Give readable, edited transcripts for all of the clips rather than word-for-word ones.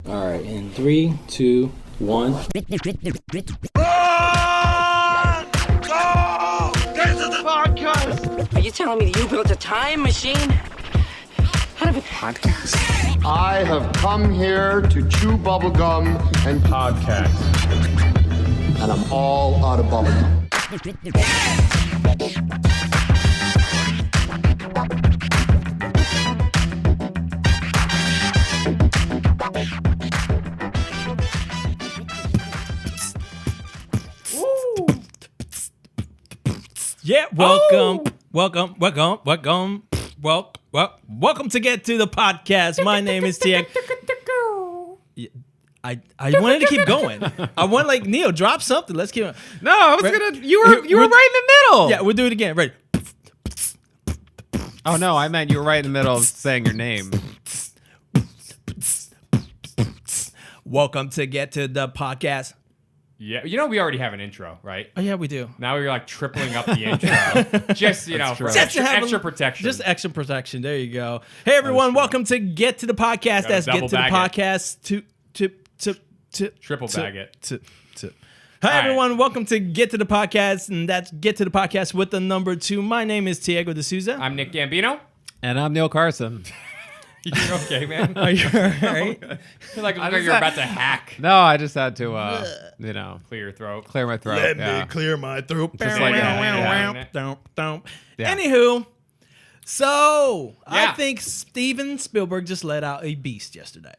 All right, in 3, 2, 1. Go! Get to the podcast! Are you telling me that you built a time machine? Out of a podcast? I have come here to chew bubblegum and podcast. And I'm all out of bubblegum. Yeah, welcome to Get to the Podcast. My name is Tiag. I wanted to keep going. I want Neil, drop something. Let's keep. No, I was gonna. You were right in the middle. Yeah, we'll do it again. Ready? Oh no, I meant you were right in the middle of saying your name. Welcome to Get to the Podcast. Yeah, we already have an intro, right? Oh yeah, we do. Now we're tripling up the intro, just for extra protection. Just extra protection. There you go. Hey everyone, welcome to Get to the Podcast. That's Get to the Podcast. To triple bag it. Hi everyone, welcome to Get to the Podcast, and that's Get to the Podcast with the number 2. My name is Diego D'Souza. I'm Nick Gambino, and I'm Neil Carson. You okay, man? Are you all right? Like you're about to hack. No, I just had to, clear your throat. Clear my throat. Let me clear my throat. Just like Anywho, so I think Steven Spielberg just let out a beast yesterday.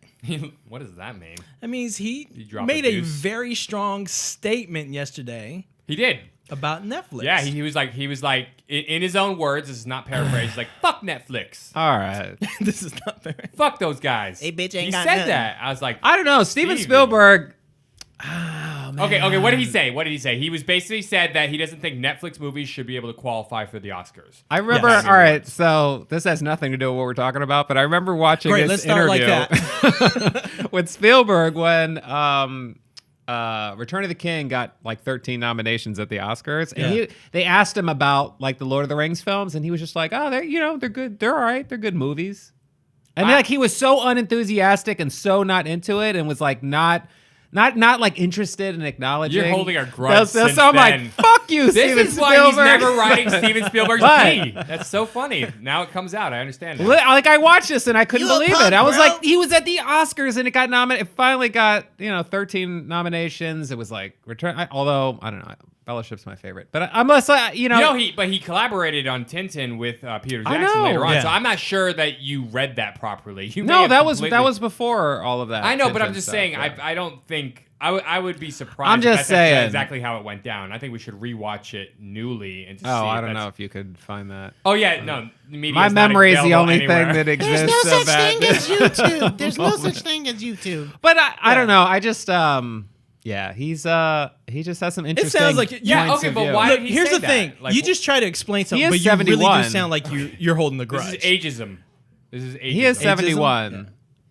What does that mean? That means he dropped made a a deuce? very strong statement yesterday He did. about Netflix. Yeah, he was like in his own words. This is not paraphrased. Like fuck Netflix. All right. This is not fair. Fuck those guys. Hey, bitch, ain't he got said nothing. that. I was like, I don't know. Steven Spielberg. Oh, man. Okay. What did he say? He was basically said that he doesn't think Netflix movies should be able to qualify for the Oscars. I remember. Yes. All right. So this has nothing to do with what we're talking about, but I remember watching Great, this let's start interview like that. with Spielberg when Return of the King got 13 nominations at the Oscars, and they asked him about the Lord of the Rings films, and he was just like, "Oh, they're good. They're all right. They're good movies." And he was so unenthusiastic and so not into it, and was not interested in acknowledging. You're holding a grudge. So since I'm then. like, "Fuck you, This Steven is why Spielberg." he's never writing Steven Spielberg's But- plea. That's so funny. Now it comes out. I understand. I watched this and I couldn't You a believe punk, it. I was bro. like, he was at the Oscars and it got nominated. It finally got 13 nominations. It was although I don't know, Fellowship's my favorite, but He collaborated on Tintin with Peter I Jackson know. later on. Yeah. So I'm not sure that you read that properly. You may No, have that was completely- before all of that. I know, but I'm Tintin just stuff, saying. yeah. I don't think. I would be surprised. I'm if just that's actually saying. exactly how it went down. I think we should rewatch it newly and to see. Oh, I if don't that's- know if you could find that. Oh yeah, no. Media My is not memory is the available only anywhere. thing that exists. There's no of such that. thing as YouTube. There's no such thing as YouTube. But I don't know. I just he just has some interesting. sounds like Yeah, points okay, of but view. why Look, did he here's say the that? thing. Like, You just try to explain something, is but you really 71. do sound like you're holding the grudge. This is ageism. This is ageism. He is 71. Yeah.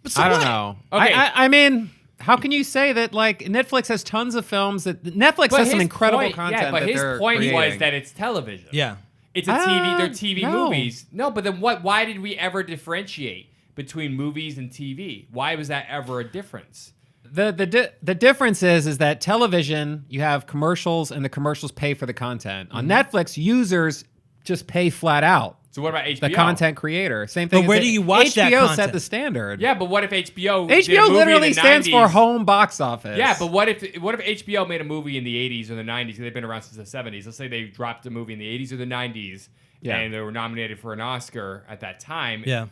But so I don't what? know. Okay. I mean, how can you say that Netflix has tons of films that Netflix has some his incredible point, content? Yeah, but that his they're point was creating. that it's television. Yeah. It's a TV. They're TV no. movies. No, but then what? Why did we ever differentiate between movies and TV? Why was that ever a difference? The difference is that television, you have commercials and the commercials pay for the content. On Netflix, users just pay flat out. So what about HBO? The content creator. Same thing. But where as do you watch HBO that set content? the standard. Yeah, but what if HBO? did a HBO movie literally in the stands 90s? for home box office. Yeah, but what if HBO made a movie in the 80s or the 90s? They've been around since the 70s. Let's say they dropped a movie in the 80s or the 90s, and they were nominated for an Oscar at that time. Yeah.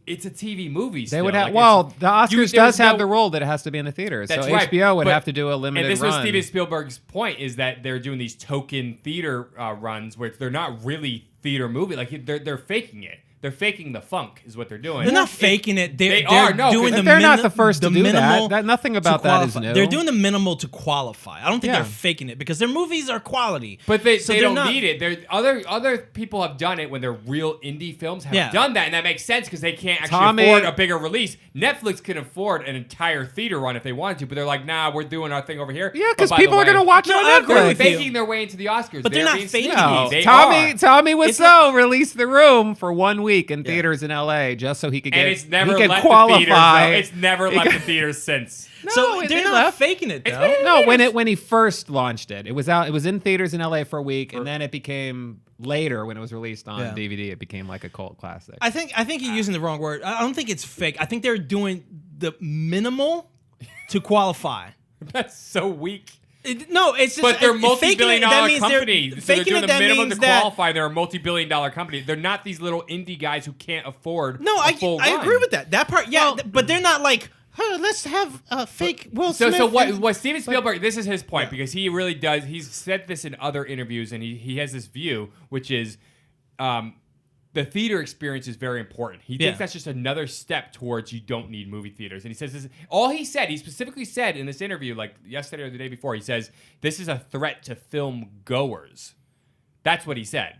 It's a TV movie. They Still. would have. Like, The Oscars there was does have no- the rule that it has to be in the theaters. That's so right, HBO would but- have to do a limited And this run. was Steven Spielberg's point: is that they're doing these token theater runs where they're not really theater movie. Like they're faking it. They're faking the funk, is what they're doing. They're not faking it. They're are, no, doing 'cause the they're not mini- the first to the do minimal that. Nothing to about that is qualify. new. They're doing the minimal to qualify. I don't think Yeah. they're faking it because their movies are quality. But they So they they're don't not- need it. There other people have done it when they're real indie films have Yeah. done that, and that makes sense because they can't actually Tommy- afford a bigger release. Netflix can afford an entire theater run if they wanted to, but they're like, nah, we're doing our thing over here. Yeah, But because by the people are way- going to watch it No, on I agree Netflix. with They're you. faking their way into the Oscars. But they're not being faking sneaky. it. They Tommy are. It's Wiseau released The Room for 1 week. week in theaters in LA just so he could And get it's never he could left qualify. the theaters, though. It's never left the theaters since. So No, they're they not left. faking it though. No, when he first launched it, it was in theaters in LA for a week, and then it became later when it was released on DVD. It became like a cult classic. I think you're using the wrong word. I don't think it's fake. I think they're doing the minimal to qualify. That's so weak. No, it's just. But they're a faking it, multi-billion-dollar that means company. they're- So they're faking doing it, the that minimum to means that- qualify. They're a multi-billion-dollar company. They're not these little indie guys who can't afford No, a full I run. agree with that. That part, yeah. But they're not like. Let's have a fake Will So Smith. what Steven Spielberg, this is his point, because he really does, he's said this in other interviews, and he has this view, which is the theater experience is very important. He thinks that's just another step towards you don't need movie theaters. And he says this, he specifically said in this interview, like yesterday or the day before, he says, this is a threat to film goers. That's what he said.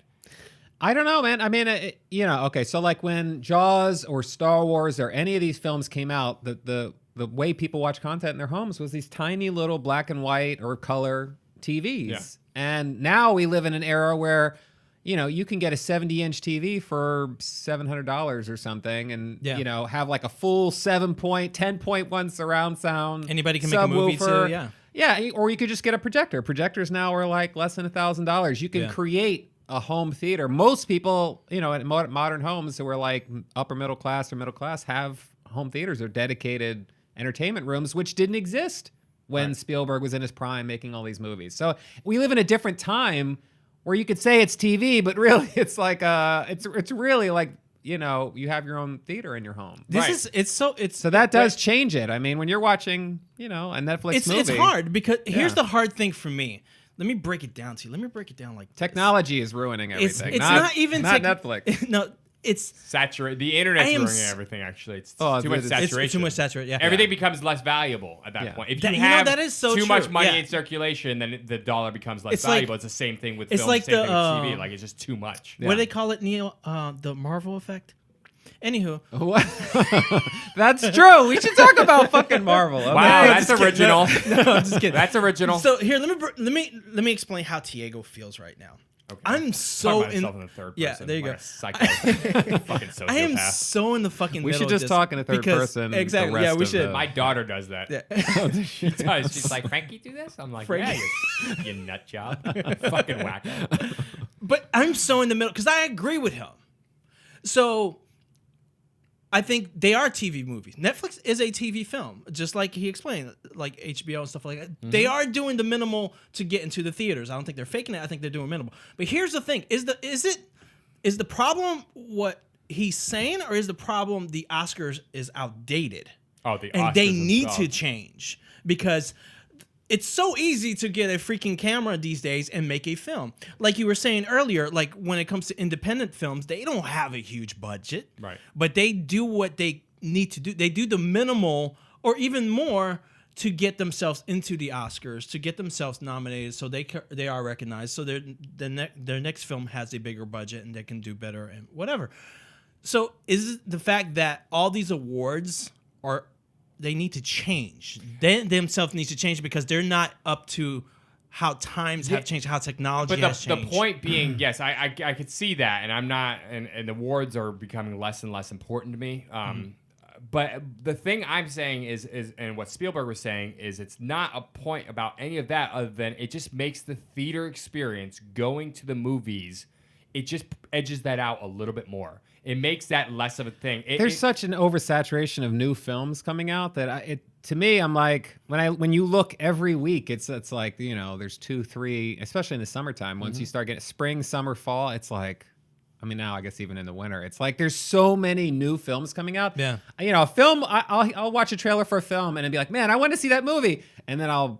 I don't know, man. I mean, okay. So like when Jaws or Star Wars or any of these films came out, the way people watch content in their homes was these tiny little black and white or color TVs. Yeah. And now we live in an era where, you can get a 70-inch TV for $700 or something, and have like a full 10.1 surround sound. Anybody can make a movie too. Yeah. Yeah, or you could just get a projector. Projectors now are like less than $1,000. You can create a home theater. Most people, in modern homes who are like upper middle class or middle class have home theaters or dedicated entertainment rooms, which didn't exist when Spielberg was in his prime making all these movies. So we live in a different time where you could say it's TV, but really it's like it's really like, you have your own theater in your home. So that does change it. I mean, when you're watching, a Netflix movie. It's hard because here's the hard thing for me. Let me break it down to you. Let me break it down like this. Technology is ruining everything. It's not even Netflix. No, it's saturated. The internet's ruining everything. Actually, it's too much saturation. It's too much saturated. Yeah, everything becomes less valuable at that point. If you That- have that is so too true. much money Yeah. in circulation, then the dollar becomes less It's like- valuable. It's the same thing with it's film. like Same thing the, with TV. Like it's just too much. What do they call it, Neil? The Marvel effect. Anywho, That's true. We should talk about fucking Marvel. Okay? Wow, that's Just kidding. original. No, I'm just kidding. That's original. So here, let me explain how Tiago feels right now. Okay. I'm so Talking about myself in the third Yeah, person. there you like go. A psycho, fucking sociopath. I am so in the fucking. We should middle just of this talk in a third because- person Exactly. the Yeah, rest we of should. the- My daughter does that. Yeah. She does. She's like, Frankie, do this? I'm like, Frankie. yeah, you nut job. Fucking wacko. But I'm so in the middle because I agree with him. So I think they are TV movies. Netflix is a TV film, just like he explained, like HBO and stuff like that. Mm-hmm. They are doing the minimal to get into the theaters. I don't think they're faking it. I think they're doing minimal. But here's the thing: is the problem what he's saying, or is the problem the Oscars is outdated? Oh, the And Oscars they need themselves. to change because it's so easy to get a freaking camera these days and make a film. Like you were saying earlier, like when it comes to independent films, they don't have a huge budget. Right. But they do what they need to do. They do the minimal or even more to get themselves into the Oscars, to get themselves nominated so they are recognized. So their next film has a bigger budget and they can do better and whatever. So is it the fact that all these awards they need to change. They themselves need to change because they're not up to how times have changed, how technology But has the changed. point being, yes, I could see that, and I'm not, and the awards are becoming less and less important to me. But the thing I'm saying is, and what Spielberg was saying is, it's not a point about any of that other than it just makes the theater experience going to the movies. It just edges that out a little bit more. It makes that less of a thing. There's such an oversaturation of new films coming out that to me, I'm like, when you look every week, it's like, there's 2, 3, especially in the summertime. Once you start getting spring, summer, fall, it's like, I mean, now I guess even in the winter, it's like there's so many new films coming out. Yeah. A film, I'll watch a trailer for a film and I'll be like, man, I want to see that movie. And then I'll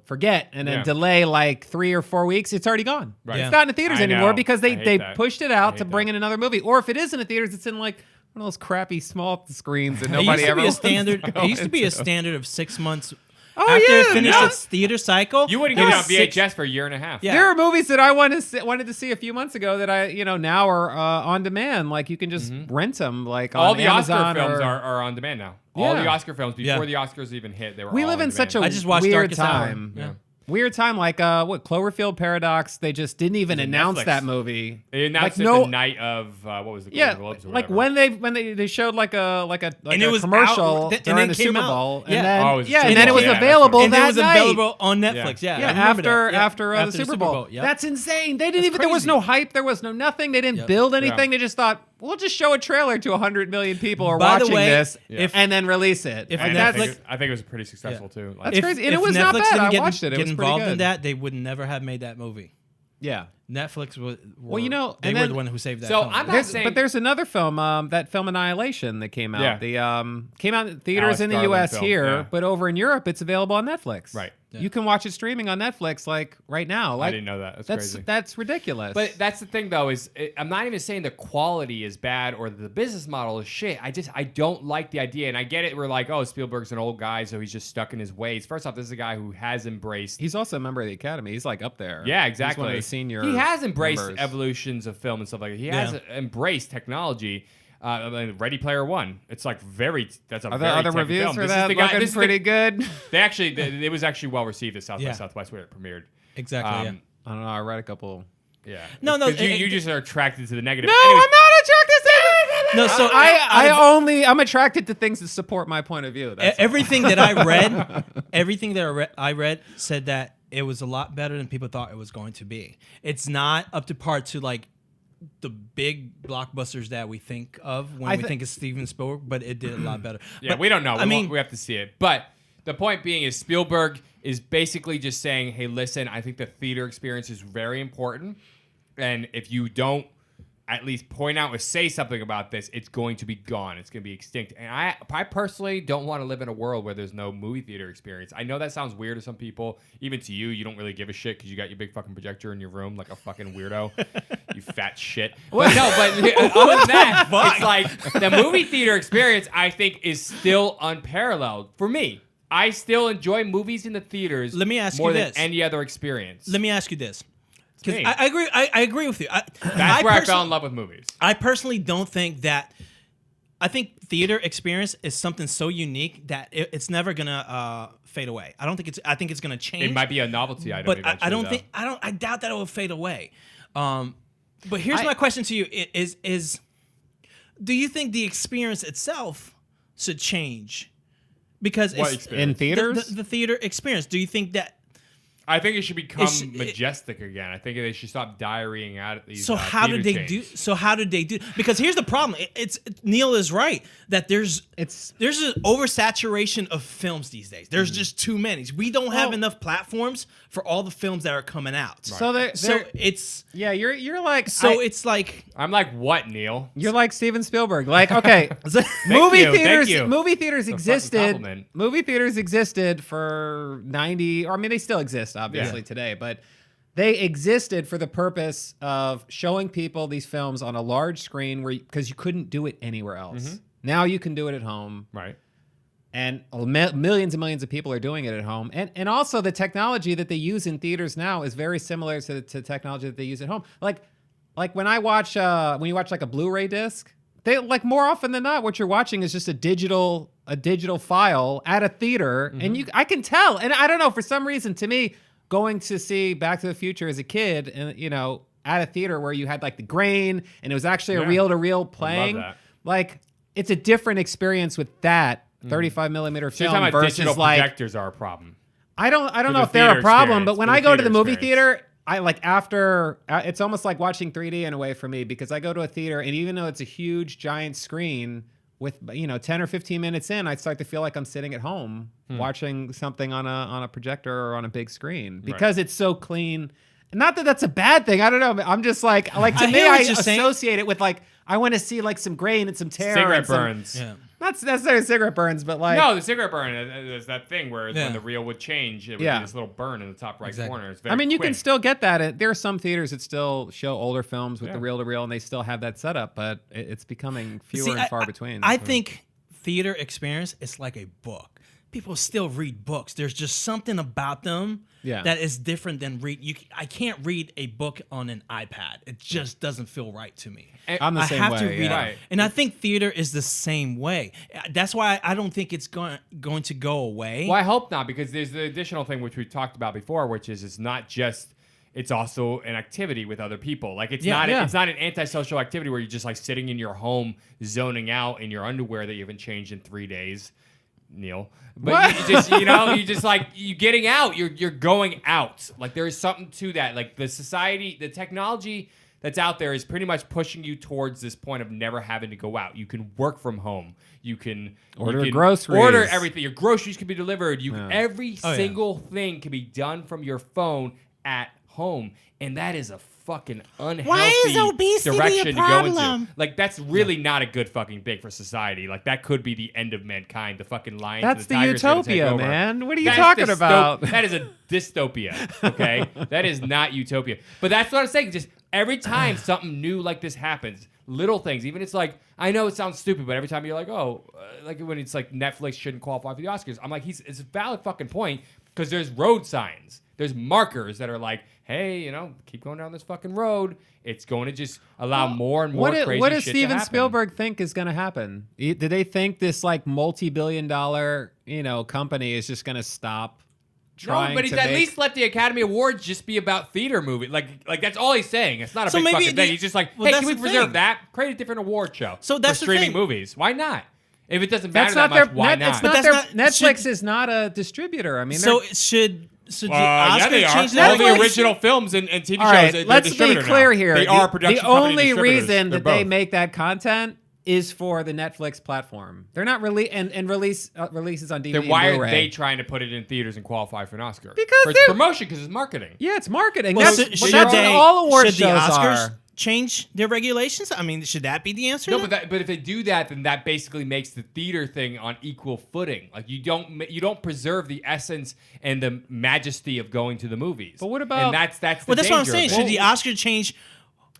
forget and then delay like 3 or 4 weeks. It's already gone. Right. It's not in the theaters I anymore know. because I hate they that. pushed it I out hate to bring that. in another movie. Or if it is in the theaters, it's in like one of those crappy small screens that It used nobody to ever be a wants standard. to go It used to be a into. standard of 6 months. Oh, after yeah, it finished yeah. its theater cycle. You wouldn't it get it was on VHS for a year and a half. Yeah. There are movies that I wanted to see a few months ago that I, now are on demand. Like you can just rent them, like All on the Amazon Oscar films or- are on demand now. All Yeah. the Oscar films before Yeah. the Oscars even hit, they were. We all live on in such a demand. I just watched weird Darkest Hour. time. Yeah. Weird time, like what Cloverfield Paradox. They just didn't even announce Netflix. that movie. They announced Like, it no- the night of what was the Golden Yeah, Globes or like whatever. when they showed like a And it was commercial out, and during it the came Super out. Bowl, Yeah. and then Oh, it was yeah, Super and then it Bowl. was Yeah, that's available right. And that it was night. available on Netflix. Yeah, I remember that. Yeah, After the Super Bowl. Yep. That's insane. They didn't even. There was crazy. no hype. There was no nothing. They didn't build anything. They just thought we'll just show a trailer to 100 million people are By the watching way, this, if- and then release it. if And And that's I think it was pretty successful too. Like, That's crazy. And it was Netflix not bad. didn't I watched it. It get was pretty involved in good. that, they would never have made that movie. yeah. Netflix was. Well, you know, they and were then- the one who saved that. So film. I'm not There's, saying- but there's another film, that film Annihilation that came out. Yeah. The came out in theaters Alex in the Garland U.S. film, here, yeah. but over in Europe, it's available on Netflix. Right. Yeah. You can watch it streaming on Netflix like right now. Like, I didn't know that. That's crazy. That's ridiculous. But that's the thing, though, is I'm not even saying the quality is bad or the business model is shit. I don't like the idea, and I get it. We're like, oh, Spielberg's an old guy, so he's just stuck in his ways. First off, this is a guy who has embraced. he's also a member of the Academy. He's like up there. Yeah, exactly. He's one of the senior. He has embraced members. evolutions of film and stuff like that. He has Yeah. embraced technology. I mean, Ready Player One. It's like that's a Are very there other techy reviews film. for This is that? the guy- Looking this is the- pretty good. it was actually well received at South by Yeah. Southwest where it premiered. exactly. Um, yeah. I don't know. I read a couple. Yeah. No, no, 'Cause you it- just are attracted to the negative. No, Anyways, I'm not attracted to it. No, so I'm attracted to things that support my point of view. That's all. everything that I read, everything that I read said that it was a lot better than people thought it was going to be. It's not up to par to like the big blockbusters that we think of when we think of Steven Spielberg, but it did a lot better. Yeah, But, we don't know. I mean, we have to see it. But the point being is Spielberg is basically just saying, hey, listen, I think the theater experience is very important. And if you don't at least point out or say something about this, it's going to be gone. It's going to be extinct. And I personally don't want to live in a world where there's no movie theater experience. I know that sounds weird to some people. Even to you, you don't really give a shit because you got your big fucking projector in your room like a fucking weirdo. You fat shit. But no, but other than that, it's like the movie theater experience, I think, is still unparalleled for me. I still enjoy movies in the theaters Let me ask more you than this. any other experience. let me ask you this. Because me. I agree. I agree with you. That's where I fell in love with movies. I personally don't think that. I think theater experience is something so unique that it's never gonna fade away. I don't think it's. I think it's gonna change. It might be a novelty item. but eventually, I don't though. think. I doubt that it will fade away. But here's my question to you: is do you think the experience itself should change? Because What it's, experience? In theaters? the theater experience. Do you think that? I think it should become It's- majestic again. I think they should stop diarrheaing out these. So how theater did they chains. do? So how did they do? Because here's the problem. Neil is right that there's an oversaturation of films these days. There's just too many. We don't have enough platforms for all the films that are coming out. So It's yeah, you're like it's like I'm like, what, Neil? you're like Steven Spielberg. Like, okay, Thank you. movie theaters fucking existed. compliment. Movie theaters existed for 90, or I mean, they still exist obviously Yeah. today, but they existed for the purpose of showing people these films on a large screen because you couldn't do it anywhere else. Now you can do it at home. Right. And millions and millions of people are doing it at home. And also the technology that they use in theaters now is very similar to technology that they use at home. Like when you watch like a Blu-ray disc, they like more often than not, what you're watching is just a digital file at a theater. And I can tell. And I don't know, for some reason, to me, going to see Back to the Future as a kid, and at a theater where you had like the grain and it was actually a reel-to-reel playing, that. like it's a different experience with that 35 millimeter So you're film talking about versus digital like projectors are a problem. I don't know the if they're a theater problem, but experience, when for I the go to the theater movie experience. theater, I like it's almost like watching 3D in a way for me, because I go to a theater and even though it's a huge giant screen with 10 or 15 minutes in, I start to feel like I'm sitting at home watching something on a projector or on a big screen because it's so clean. Not that that's a bad thing. I don't know. I'm just like to I me, hear I what you're saying. associate it with like I want to see like some grain and some tear, Cigarette and some, burns. yeah. not necessarily cigarette burns, but like No, the cigarette burn. There's that thing where Yeah. when the reel would change, it would Yeah. be this little burn in the top right Exactly. corner. It's very I mean, you can quick. still get that. There are some theaters that still show older films with Yeah. the reel-to-reel, and they still have that setup, but it's becoming fewer See, and far between. I think theater experience is like a book. people still read books. There's just something about them that is different than I can't read a book on an iPad. It just doesn't feel right to me. I'm the same I have way, to read yeah. it. And I think theater is the same way. That's why I don't think it's going to go away. Well, I hope not, because there's the additional thing which we talked about before, which is it's not just. It's also an activity with other people. Like it's not an antisocial activity where you're just like sitting in your home zoning out in your underwear that you haven't changed in 3 days, Neil. But you just like you getting out. You're going out. Like there is something to that. Like the technology that's out there is pretty much pushing you towards this point of never having to go out. You can work from home. You can groceries. Order everything. Your groceries can be delivered. Every single thing can be done from your phone at home, and that is a fucking unhealthy Why is obesity direction a to go problem? into. Like that's really not a good fucking thing for society. Like that could be the end of mankind. The fucking lions. That's and the the tigers are gonna take utopia, over. man. What are you talking about? That is a dystopia. Okay, that is not utopia. But that's what I'm saying. Just every time something new like this happens, little things. Even it's like I know it sounds stupid, but every time you're like, like when it's like Netflix shouldn't qualify for the Oscars, I'm like, it's a valid fucking point because there's road signs. There's markers that are like, hey, keep going down this fucking road. It's going to just allow more and more crazy what does shit Steven to happen. Spielberg think is going to happen? Do they think this like multi-billion-dollar, company is just going to stop trying but he's to at make... least let the Academy Awards just be about theater movie. Like that's all he's saying. It's not a So big maybe fucking thing. He's just like, well, hey, that's can we the preserve thing. that? Create a different award show So that's for the streaming thing. movies. Why not? If it doesn't matter That's not that much, their. why It's not? not But their. that's not- Netflix should- is not a distributor. I mean, So they're- should the yeah, Oscars they are. change All that? the original films and TV all shows. right. They're Let's be distributor clear now. here. They are production The company only distributors. reason They're that they both. make that content is for the Netflix platform. They're not releases on DVD. Then why and are Blu-ray. they trying to put it in theaters and qualify for an Oscar? Because for its they're- promotion, because it's marketing. Yeah, it's marketing. Well, that's should that's what they- all award should the shows Oscars are. change their regulations? I mean, should that be the answer? No, but if they do that, then that basically makes the theater thing on equal footing. Like you don't preserve the essence and the majesty of going to the movies. But what about- And that's the well, that's what I'm danger saying. of it. Should the Oscar change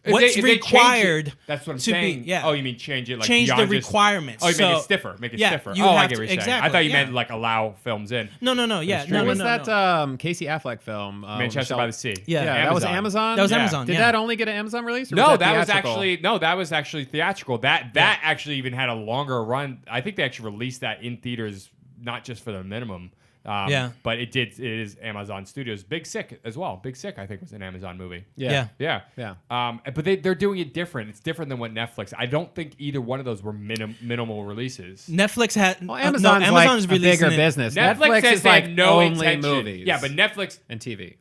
If what's they change it- required? that's what I'm to saying. Be, yeah. Oh, you mean change it like change the beyond just- requirements? Oh, you make So- it stiffer. Make it yeah, stiffer. you Oh, I have get to- what you're saying. I exactly, thought you yeah. meant like allow films in. No, yeah, What was no. that Casey Affleck film? Manchester by the Sea. Yeah. that was Amazon. That was Yeah. Amazon. Did yeah. that only get an Amazon release? Or No, was that was theatrical? actually theatrical. That actually even had a longer run. I think they actually released that in theaters, not just for the minimum. Yeah. But it is Amazon Studios. Big Sick as well. Big Sick, I think, was an Amazon movie. Yeah. Yeah. Yeah. But they're doing it different. It's different than what Netflix. I don't think either one of those were minimal releases. Netflix had Well, no, Amazon's Amazon's like a bigger releasing it. business. Netflix says is they like have no only intention. movies. Yeah, but Netflix. and TV.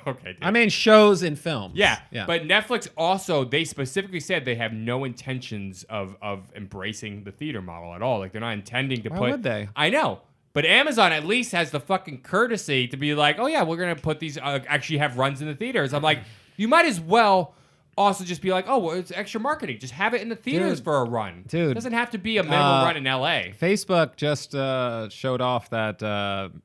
Okay. Dude. I mean, shows and films. Yeah, yeah. but Netflix also, they specifically said they have no intentions of embracing the theater model at all. Like they're not intending to Why put. would they? I know, but Amazon at least has the fucking courtesy to be like, oh yeah, we're gonna put these actually have runs in the theaters. I'm like, you might as well also just be like, oh, well, it's extra marketing. Just have it in the theaters Dude. for a run. Dude. It doesn't have to be a minimum run in LA. Facebook just showed off that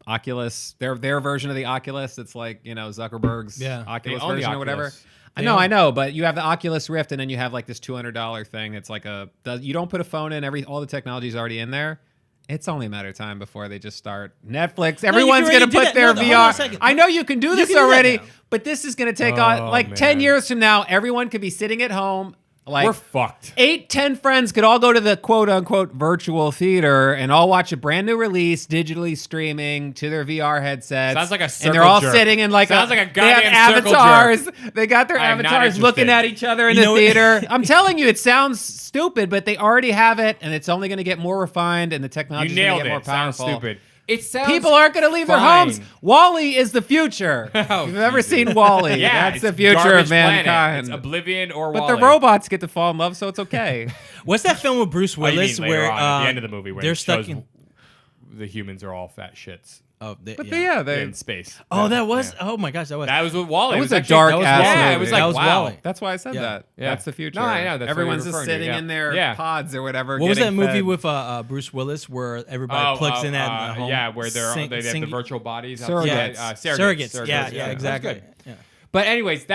Oculus, their version of the Oculus. It's like Zuckerberg's Oculus They own the version or whatever. Oculus. I know, but you have the Oculus Rift, and then you have like this $200 thing. It's like you don't put a phone in. All the technology is already in there. It's only a matter of time before they just start Netflix. Everyone's already going to do put that. their No, hold on a VR. second. I know you can do this can do that already, now. but this is going to take on like 10 man. years from now. Everyone could be sitting at home. Like We're fucked. 8-10 friends could all go to the quote-unquote virtual theater and all watch a brand new release digitally streaming to their VR headsets. Sounds like a and circle they're all jerk. sitting in like Sounds like a they have goddamn circle avatars. jerk. They got their I am not avatars looking interested. at each other in You the know what- theater. I'm telling you, it sounds stupid, but they already have it, and it's only going to get more refined, and the technology You is going nailed to get more it. Sounds powerful. stupid. It sounds People aren't going to leave their fine. homes. Wall-E is the future. Oh, if you've ever Jesus. seen Wall-E, Yeah, that's the it's future Garbage of Planet. mankind. It's Oblivion or But Wall-E. the robots get to fall in love, so it's okay. What's that film with Bruce Oh, you mean Willis later where on, at the end of the movie where they're it shows stuck in? the humans are all fat shits They in space. Oh, that was. Oh my gosh, that was. That was with Wall-E. That It was a actually- dark that was ass Wall-E. Yeah, movie. it was That like was wow. Wall-E. That's why I said Yeah. that. Yeah. That's the future. No, I know. That's what Everyone's you're just referring to, sitting yeah. in their Yeah. pods or whatever. What was that getting movie fed. with Bruce Willis where everybody plugs in at home? Yeah, where they have the sing- virtual bodies. Surrogates. Surrogates. Yeah, That's exactly. good. Yeah. But anyways,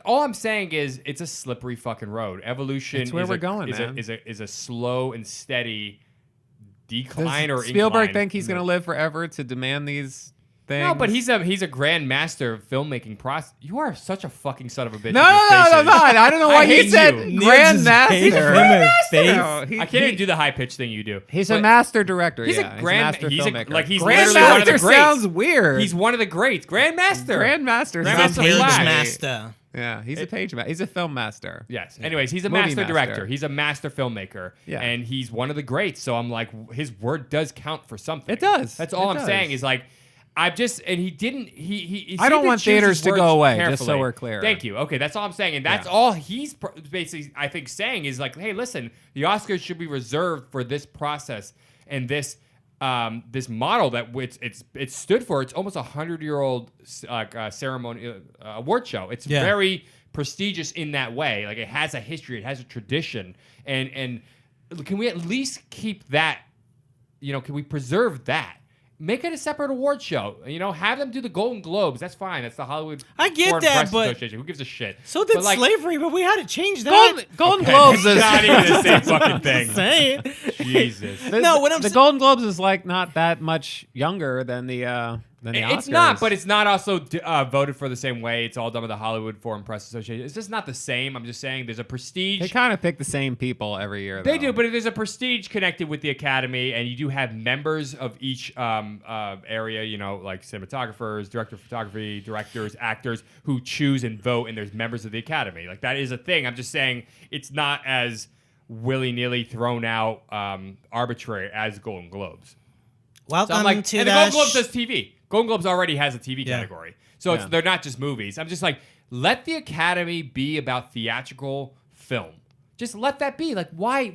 all I'm saying is it's a slippery fucking road. Evolution That's where is we're a, going, is man. A, is a slow and steady decline or Spielberg incline. think he's going to live forever to demand these things? No, but he's a grand master of filmmaking process. You are such a fucking son of a bitch. No, with your no, faces. not. I don't know why I you hate said you. Grand Master. Face. He- I can't even do the high pitched thing you do. He's But a master director. He's yeah. a grand. He's a master filmmaker. He's Grand literally one of the Master greats. sounds weird. He's one of the greats. Grandmaster. Grandmaster. Grandmaster sounds Page Flash. master. Yeah, he's a page master. He's a film master. Yes. Anyways, he's a Movie master master. director. He's a master filmmaker. Yeah. And he's one of the greats. So I'm like, his word does count for something. It does. That's all It I'm does. saying is like, I've just, and he didn't, he I don't seemed want choose theaters his to words go away, just carefully. so we're clear. Thank you. Okay, that's all I'm saying. And that's Yeah. all he's basically, I think, saying is like, hey, listen, the Oscars should be reserved for this process and this this model that it's stood for. It's almost 100-year-old ceremony award show. It's very prestigious in that way. Like it has a history, it has a tradition, and can we at least keep that? You know, can we preserve that? Make it a separate award show. You know, have them do the Golden Globes. That's fine. That's the Hollywood I get Foreign that, Press but- Association. Who gives a shit? So did But, like, slavery, but we had to change that. Golden okay, Globes it's is not even the same fucking thing. Saying. Jesus. No, what I'm the sa- Golden Globes is like not that much younger than the Oscars. It's not, but it's not also voted for the same way. It's all done by the Hollywood Foreign Press Association. It's just not the same. I'm just saying there's a prestige. They kind of pick the same people every year. They though. do, but there's a prestige connected with the Academy, and you do have members of each area, you know, like cinematographers, director of photography, directors, actors, who choose and vote, and there's members of the Academy. Like, that is a thing. I'm just saying it's not as willy-nilly thrown out arbitrary as Golden Globes. Welcome So I'm like, to and the Golden Globes does TV. Golden Globes already has a TV category. So Yeah. they're not just movies. I'm just like, let the Academy be about theatrical film. Just let that be. Like, why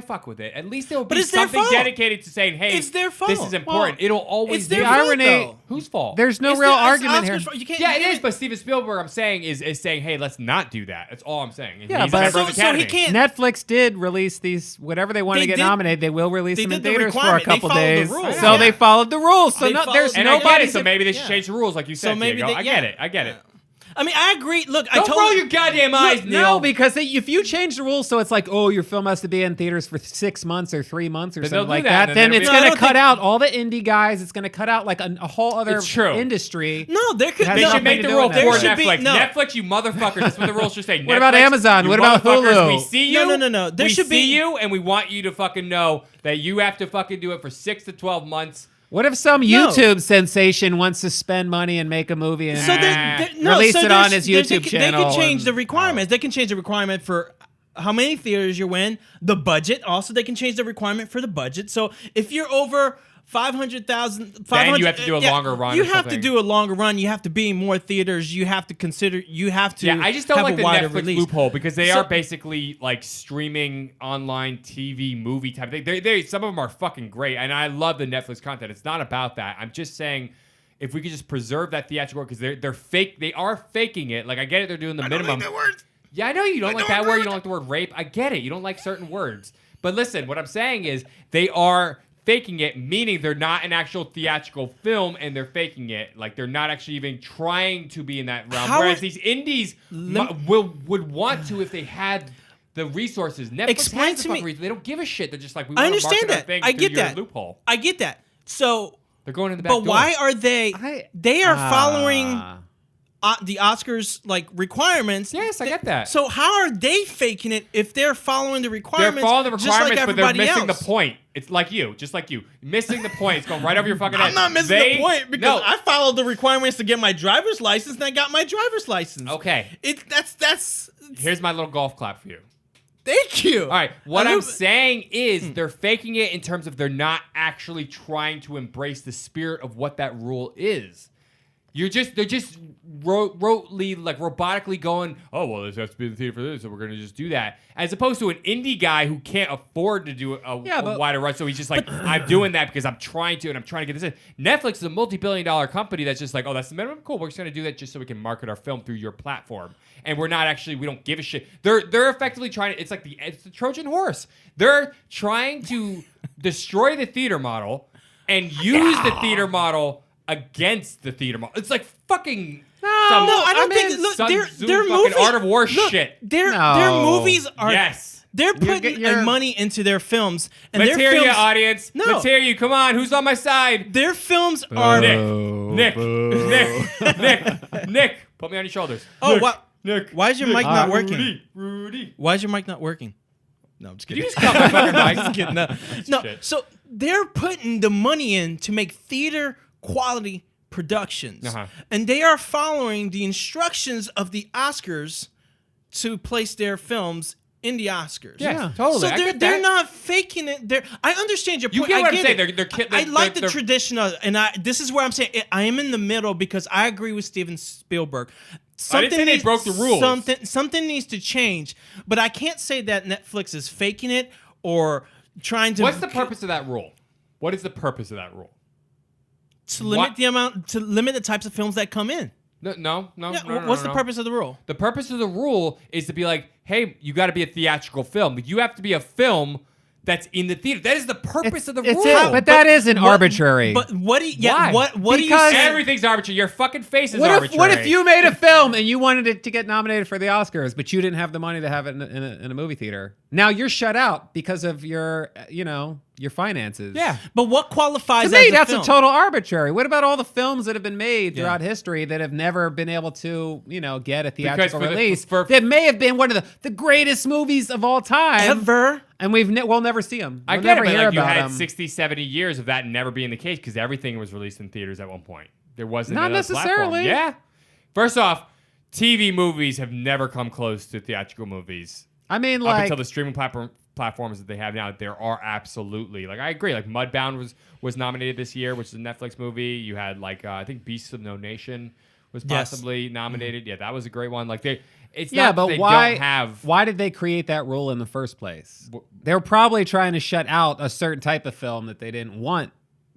fuck with it? At least there will But be it's their something fault. dedicated to saying, hey, It's their fault. this is important. Well, It'll always it's be. their The fault, irony- though. Whose fault? There's no It's real the- it's argument here. Oscars fault. You can't. Yeah, you it is. can't- But Steven Spielberg, I'm saying, is saying, hey, let's not do that. That's all I'm saying. And Yeah, he's a but- member of the So he Academy. can't- Netflix did release these, whatever they want They to get did- nominated, they will release they them in did the theaters for a requirement. They couple followed the days. rules. So Yeah. they followed the rules. So They no, followed- there's And I get nobody. it, so maybe they should yeah. change the rules, like you said, maybe Diego. they- I get yeah. it. I get it. I mean, I agree. Look, I Don't told roll your goddamn eyes, Neil. No, because if you change the rules so it's like, oh, your film has to be in theaters for 6 months or 3 months or Then they'll something do like that, that, and then then it's it'll be- going No, I to don't cut think- out all the indie guys. It's going to cut out like a whole other It's true. industry. No, there could Has They no, should nothing make to the do rule with for that. There should be- Netflix. no. Netflix, you motherfuckers. That's what the rules should say. What about Netflix, Amazon? you What about motherfuckers, Hulu? We see you. No. There we should see be- you, and we want you to fucking know that you have to fucking do it for 6 to 12 months. What if some No. YouTube sensation wants to spend money and make a movie and So release it on his they YouTube can channel change and- the requirements. They can change the requirement for how many theaters you're in, the budget. Also, they can change the requirement for the budget. So if you're over 500,000, Then you have to do a longer run You or have to something. do a longer run. You have to be in more theaters. You have to consider. You have to. Yeah, I just don't have like a the wider Netflix release. loophole because they So- are basically like streaming online TV movie type thing. They some of them are fucking great, and I love the Netflix content. It's not about that. I'm just saying, if we could just preserve that theatrical, because they're fake. They are faking it. Like I get it, they're doing the minimum. Yeah, I know you don't like that word. You don't like the word rape. I get it. You don't like certain words. But listen, what I'm saying is they are faking it, meaning they're not an actual theatrical film, and they're faking it. Like they're not actually even trying to be in that realm. How Whereas are- these indies would want to if they had the resources. Netflix Explain has the to fucking me- resources. They don't give a shit. They're just like, we I want to understand market our that. thing I through get your that. loophole. I get that. So, They're going in the back but door. why are they? I- They are following Ah. the Oscars like requirements. Yes, I get that. So how are they faking it if they're following the They're requirements? following the just like requirements, but they're everybody missing else? the point. It's like you, just like you. Missing the point. It's going right over your fucking head. I'm not missing They- the point because No. I followed the requirements to get my driver's license, and I got my driver's license. Okay. That's. Here's my little golf clap for you. Thank you. All right. What I I'm move- saying is they're faking it in terms of they're not actually trying to embrace the spirit of what that rule is. They're just rotely, like robotically going, oh, well, this has to be in the theater for this, so we're going to just do that. As opposed to an indie guy who can't afford to do a but- wider run, so he's just like, I'm doing that because I'm trying to, and I'm trying to get this in. Netflix is a multi-billion-dollar company that's just like, oh, that's the minimum? Cool, we're just going to do that just so we can market our film through your platform. And we're not actually, we don't give a shit. They're effectively trying to, it's like it's the Trojan horse. They're trying to destroy the theater model and use the theater model against the theater model. It's like fucking No, I don't think. Look, Sun their Tzu their fucking movies. Art of War look, shit. Their No. movies are. Yes. They're putting money into their films, and Let's their hear films, you, audience. No. Let's hear you. Come on, who's on my side? Their films are Nick, put me on your shoulders. Oh, Nick, what? Nick, Why is your mic not working? Rudy. Why is your mic not working? No, I'm just kidding. You just got my fucking mic. Just kidding. No. Shit. So they're putting the money in to make theater quality productions, and they are following the instructions of the Oscars to place their films in the Oscars. Yeah, totally. So I they're get that. not faking it. I understand your point. You get I what I'm get saying. it. I like the tradition of, and this is where I'm saying I am in the middle because I agree with Steven Spielberg. I didn't say they broke the rules. Something needs to change, but I can't say that Netflix is faking it or trying to. What's the purpose of that rule? What is the purpose of that rule? To limit the types of films that come in. No. What's the purpose of the rule? The purpose of the rule is to be like, hey, you got to be a theatrical film. You have to be a film that's in the theater. That is the purpose of the rule. But that isn't arbitrary. But what do you? Why? What do you Because say? Everything's arbitrary. Your fucking face is What arbitrary. if you made a film and you wanted it to get nominated for the Oscars, but you didn't have the money to have it in a movie theater? Now you're shut out because of your finances. Yeah. But what qualifies To as me, a that's film? a total arbitrary. What about all the films that have been made throughout history that have never been able to, get a theatrical release? That may have been one of the greatest movies of all time. Ever. And we'll never see them. I We'll get it, never but hear like you about had them. 60, 70 years of that never being the case because everything was released in theaters at one point. There wasn't Not another necessarily. platform. Yeah. First off, TV movies have never come close to theatrical movies. I mean, Up until the streaming platforms that they have now, there are absolutely, I agree. Like Mudbound was nominated this year, which is a Netflix movie. You had I think Beasts of No Nation was possibly nominated. Yeah, that was a great one. Why did they create that rule in the first place? They were probably trying to shut out a certain type of film that they didn't want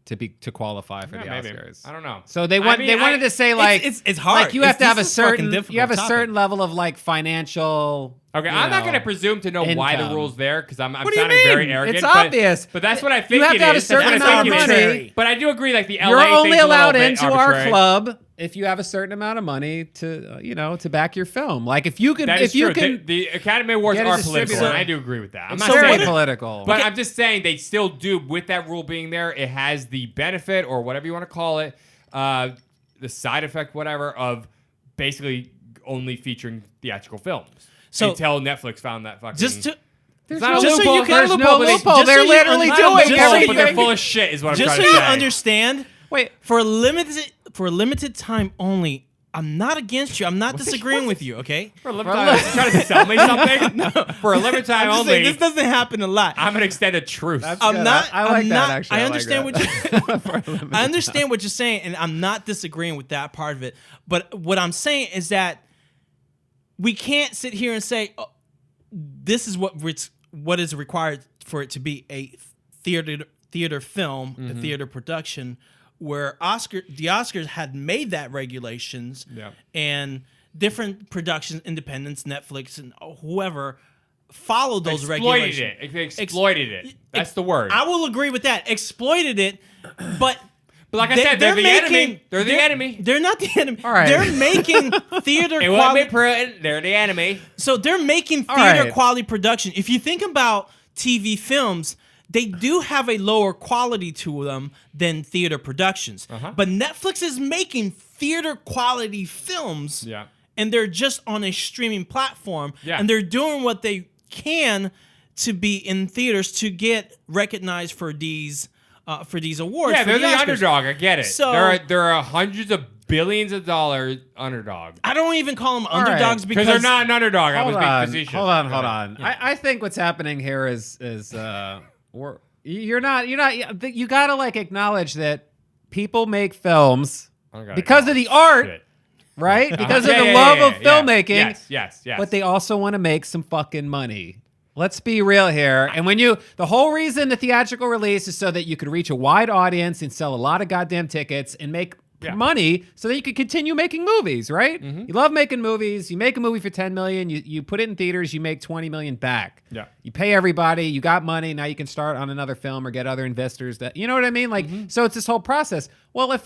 to qualify for the Oscars. I don't know. So they wanted to say it's hard. Like you have to have a certain topic. level of financial. Okay, I'm not going to presume to know why the income. rule's there because I'm What do you sounding mean? very arrogant. It's obvious. But that's what I think You have it to have a is. That's certain what I amount think of it is. money. But I do agree, like the LA You're only thing's a little allowed bit into our arbitrary. club if you have a certain amount of money to to back your film. Like if you can, That if is you true. can, The Academy Awards get a are political, distributor. and I do agree with that. I'm it's not very saying political. But I'm just saying they still do, with that rule being there, it has the benefit, or whatever you want to call it, the side effect, whatever, of basically only featuring theatrical films. So- until Netflix found that fucking... There's not a just so loophole. you can There's loophole, no loophole. just so They're you literally un- doing just so loophole, you- but they're full of shit is what I'm Just so trying to you say. understand, Wait. for a limited time only, I'm not against you. I'm not disagreeing with you. Okay. For a limited time, you trying to sell me something? No. For a limited time I'm just saying, only, this doesn't happen a lot. I'm going to extend a truce. I'm not. I like I'm that, not, actually. I I like understand that. what you. I understand what you're saying, and I'm not disagreeing with that part of it. But what I'm saying is that we can't sit here and say this is what is required for it to be a theater film, a theater production, where the Oscars had made that regulations, and different productions, independents, Netflix, and whoever followed those regulations. They exploited it. That's the word. I will agree with that. Exploited it, but like I said, they're the enemy. They're the enemy. They're not the enemy. All right. They're making theater It won't quality. be proven. They're the enemy. So they're making All theater right. quality production. If you think about TV films, they do have a lower quality to them than theater productions. But Netflix is making theater quality films, and they're just on a streaming platform, and they're doing what they can to be in theaters to get recognized for these awards. Yeah, for they're the Oscars. underdog. I get it. So- there are hundreds of billions of dollars underdog. I don't even call them right. underdogs Because because they're not an underdog. I was Hold being on, facetious. hold on. I think what's happening here is you gotta acknowledge that people make films because of the art, Shit. right? Because of Yeah, the yeah, love yeah, of yeah. filmmaking. Yes. But they also want to make some fucking money. Let's be real here. And the whole reason the theatrical release is so that you could reach a wide audience and sell a lot of goddamn tickets and make money so that you could continue making movies, right? You love making movies. You make a movie for $10 million. You put it in theaters. You make $20 million back. Yeah. You pay everybody. You got money. Now you can start on another film or get other investors. That you know what I mean? Like, so it's this whole process. Well, if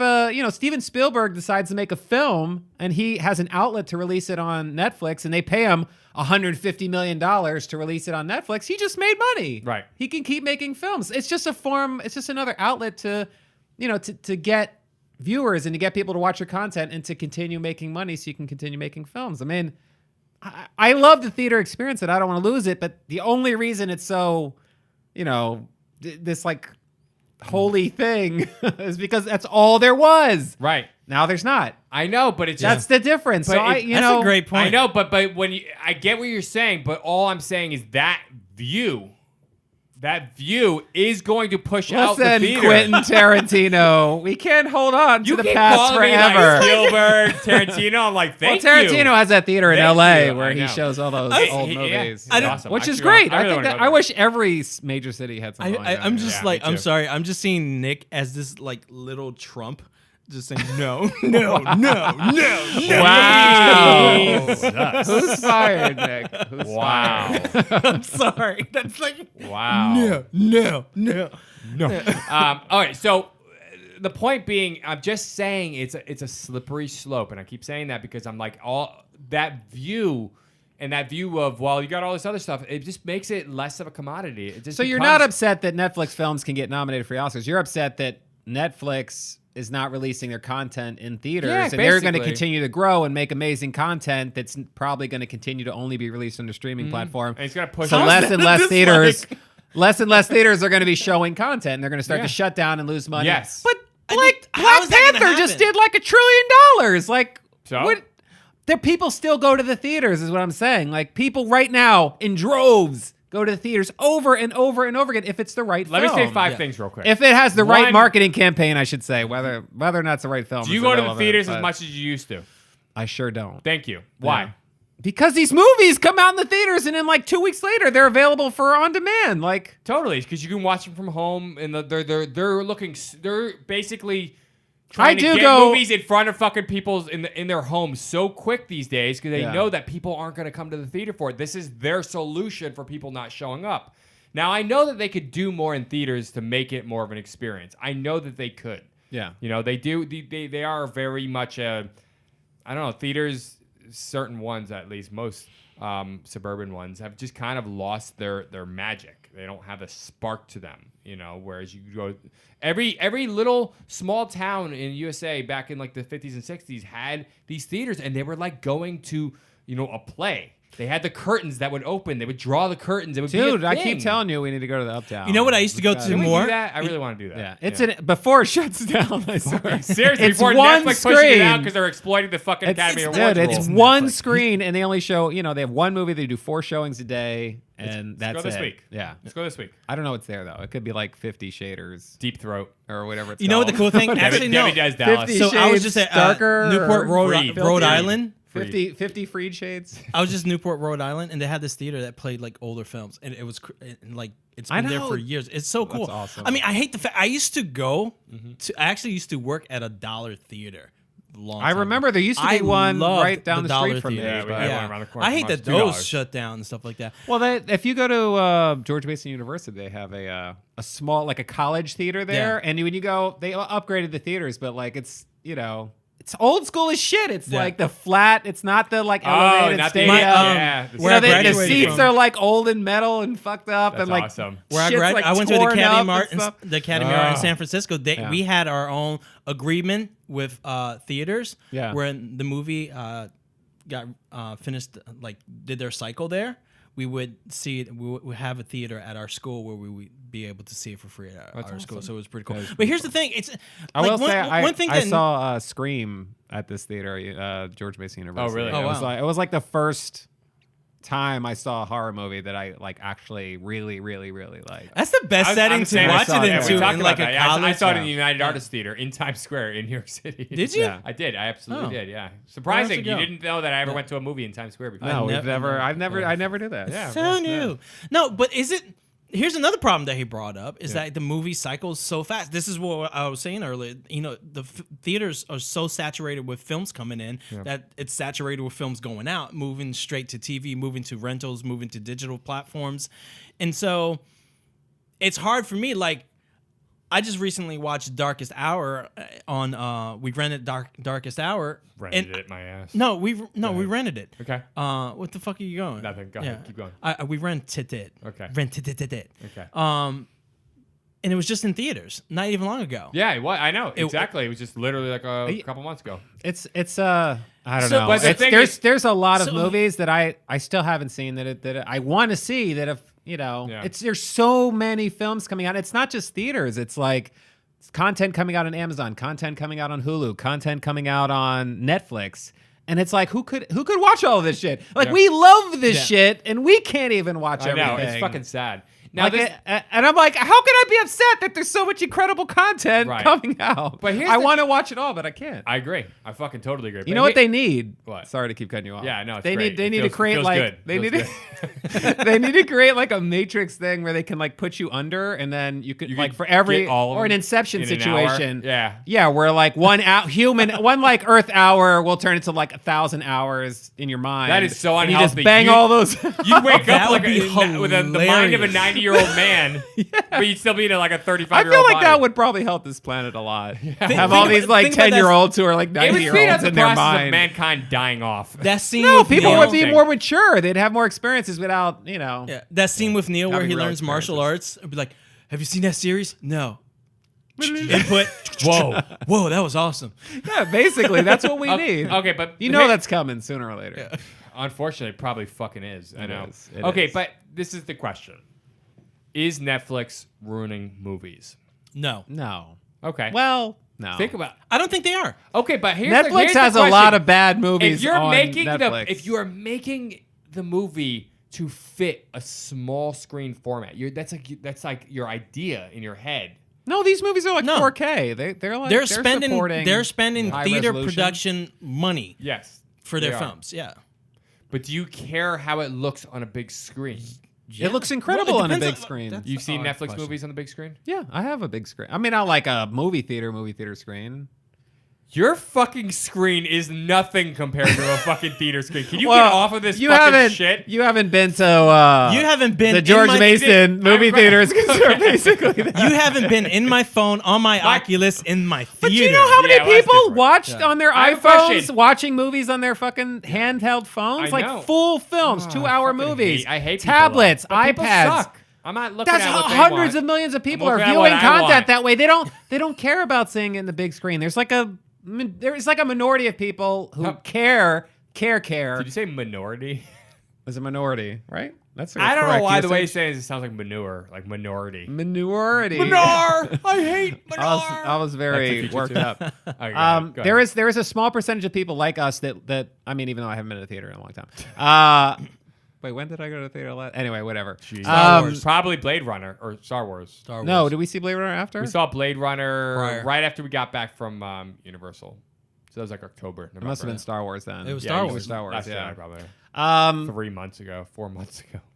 Steven Spielberg decides to make a film and he has an outlet to release it on Netflix, and they pay him $150 million to release it on Netflix, he just made money. Right. He can keep making films. It's just a form. It's just another outlet to, to get viewers and to get people to watch your content and to continue making money so you can continue making films. I mean, I love the theater experience and I don't want to lose it, but the only reason it's so, this like holy thing is because that's all there was. Right. Now there's not. I know, but it's That's the difference. But So That's a great point. I know, but when I get what you're saying, but all I'm saying is that view is going to push out the Listen, theater. Quentin Tarantino, we can't hold on to You the keep past calling me forever. like Spielberg, Tarantino. I'm like, thank you. Tarantino has that theater in Thank LA you. where I he know. shows all those old movies, It's awesome. which is Actually, great. I I really think wanna go I there. wish every major city had something like that. I'm just Yeah, me I'm too. sorry. I'm just seeing Nick as this like little Trump, just saying no, no, no, no, no. Wow. Who's fired, Nick? Who's Wow. fired? I'm sorry. That's like Wow. no. All right. So the point being, I'm just saying it's a slippery slope, and I keep saying that because I'm like all that view. And that view of, well, you got all this other stuff, it just makes it less of a commodity. It just So you're not upset that Netflix films can get nominated for the Oscars. You're upset that Netflix is not releasing their content in theaters, Yeah, and they're going to basically. continue to grow and make amazing content that's probably going to continue to only be released on the streaming platform. And it's gonna push So out- less and less Just theaters, less and less theaters are going to be showing content, and they're going to start Yeah. to shut down and lose money. Yes. But I Black think- how is that gonna Panther just happen? did like $1 trillion. Like, So? what? The people still go to the theaters, is what I'm saying. Like, people right now in droves go to the theaters over and over and over again if it's the right Let me film. say 5 things real quick. If it has the right One- marketing campaign, I should say, whether or not it's the right film. Do you is go to the irrelevant, theaters as but much as you used to? I sure don't. Thank you. Why? Yeah. Because these movies come out in the theaters and then like 2 weeks later they're available for on demand. Like, Totally, because you can watch them from home, and they're basically trying to get movies in front of fucking people's in their homes so quick these days because they Yeah. know that people aren't going to come to the theater for it. This is their solution for people not showing up. Now I know that they could do more in theaters to make it more of an experience. I know that they could. yeah. They do. They are very much I don't know. Theaters, certain ones at least, most suburban ones have just kind of lost their magic. They don't have a spark to them, Whereas you go, every little small town in USA back in like the 50s and 60s had these theaters, and they were like going to a play. They had the curtains that would open. They would draw the curtains. It would be a Dude, I thing. keep telling you we need to go to the Uptown. You know what I used to go to Can we more? do that? I really want to do that. Yeah, before it shuts down. I swear. Seriously, It's before one Netflix pushing it out screen. because they're exploiting the fucking Academy Awards Dude, rules. it's one screen, and they only show. They have one movie. They do 4 showings a day, and that's Let's go this it. week. Yeah, Let's go this week. I don't know what's there though. It could be like 50 Shaders Deep Throat. or whatever. It's You know what the called. cool thing? Actually, no. Debbie does Dallas. 50 So I was Shades just at Darker Newport, or Freed. Rhode Freed. Island. 50 Freed Shades. I was just Newport, Rhode Island, and they had this theater that played like older films, and it was like it's I been there know. for years. It's so cool. That's awesome. I mean, I hate the fact I used to go to. I actually used to work at a dollar theater. Long I time remember ago. there used to be I one loved right down the dollar street from me. theaters, Yeah, we but had one around the corner I from hate us, that those $2. shut down and stuff like that. Well, if you go to George Mason University, they have a small, like a college theater there, Yeah. and when you go, they upgraded the theaters, but like it's it's old school as shit. It's Yeah. like the flat. It's not the like elevated not the stadium. yeah. where I the graduated seats from. are like old and metal and fucked up That's and like awesome. Where I shit's, grad, like, I went to the torn Academy up Art, and stuff. the Academy Art in San Francisco. Yeah. We had our own agreement with theaters. Yeah. When the movie got finished, like did their cycle there, we would see it. We would have a theater at our school where we would be able to see it for free at our school. So it was pretty cool. But here's the thing: it's I like will say, one thing I that saw Scream at this theater, George Mason University. Oh, really? Oh, wow. It was like the first time I saw a horror movie that I like actually really, really, really liked. that's the best setting to watch it Yeah, we into talked in about like a that. Yeah, college. I saw it in the United Artists Theater in Times Square in New York City. Did you? Yeah. I did. I absolutely Oh. did. Yeah. Surprising. go. You didn't know that I ever went to a movie in Times Square before. No, I I never never- did that. Yeah. So new. No, but is it? here's another problem that he brought up is that the movie cycles so fast. This is what I was saying earlier. You know, the theaters are so saturated with films coming in that it's saturated with films going out, moving straight to TV, moving to rentals, moving to digital platforms. And so it's hard for me. Like, I just recently watched Darkest Hour on. We rented Darkest Hour. Rented it, my ass. No, we rented it. Okay. What the fuck are you going? Nothing. Go ahead. Keep going. We rented it. Okay. Rented it. Okay. And it was just in theaters, not even long ago. Yeah, I know exactly. It was just literally like a couple months ago. It's I don't know. But the thing There's a lot of movies that I still haven't seen that I want to see that have, you know, there's so many films coming out. It's not just theaters. It's like it's content coming out on Amazon, content coming out on Hulu, content coming out on Netflix. And it's like, who could watch all of this shit? Like, we love this shit, and we can't even watch everything. I know, it's fucking sad. Now like and I'm like, how can I be upset that there's so much incredible content coming out? But I want to watch it all, but I can't. I agree. I fucking totally agree. You know what they need? What? Sorry to keep cutting you off. Yeah, no, it's they great. need to create like they need to create like a Matrix thing where they can like put you under, and then you could like for every or an Inception situation. Yeah, where like one like Earth hour will turn into like 1,000 hours in your mind. That is so unhealthy. And you just bang all those. You wake up like with the mind of a 90-year-old man, but you'd still be in like a 35-year-old I feel like body. that would probably help this planet a lot. Have all these like 10-year-olds who are like 90-year-olds in their mind. Of mankind dying off. That scene. No, with people Neo, would be more mature. They'd have more experiences without, you know. Yeah, that scene with Neo where he real learns martial arts. I'd be like, "Have you seen that series?" No. Input. Whoa, that was awesome. Yeah, basically, that's what we need. Okay, but you know that's coming sooner or later. Yeah. Unfortunately, it probably fucking is. I know. It okay, is. but this is the question: is Netflix ruining movies? No. Okay. Well, no. Think about. I don't think they are. Okay, but Netflix has a lot of bad movies. If you're on making Netflix. if you are making the movie to fit a small screen format, that's like your idea in your head. No, these movies are like No. 4K. They're spending high theater resolution. production money Yes, for their they are. films. Yeah. But do you care how it looks on a big screen? It looks incredible Well, it on a depends big on- screen. that's- You've seen Oh, Netflix question. movies on the big screen? Yeah, I have a big screen. I mean, not like a movie theater screen. Your fucking screen is nothing compared to a fucking theater screen. Can you Well, get off of this you fucking haven't, shit? You haven't been to You haven't been the in George my- Mason movie I'm- theaters because they're basically that. You haven't been in my phone, on my Oculus, in my theater. But do you know how many Yeah, well, that's people different. watched on their I have a iPhones question. watching movies on their fucking handheld phones? I know. Like full films, Oh, 2-hour fucking movies. I hate people, tablets, though. But people iPads. suck. I'm not looking That's at what they hundreds want. of millions of people I'm are looking at viewing what I want. content that way. They don't care about seeing it in the big screen. There's like a minority of people who care. Did you say minority? There's a minority, right? That's I don't know correct why the way you usage. say it sounds like manure, like minority. Minority. Manure! I hate manure! I was very That's a worked feature, up. Okay, go ahead. There is a small percentage of people like us that I mean, even though I haven't been to the theater in a long time. Wait, when did I go to the theater last? Anyway, whatever. Star Wars. Probably Blade Runner or Star Wars. Star Wars. No, did we see Blade Runner after? We saw Blade Runner Prior. right after we got back from Universal. So that was like October. It must have been Star Wars then. It was Yeah, Star you Wars. said Star Wars, last yeah. Jedi, probably 4 months ago.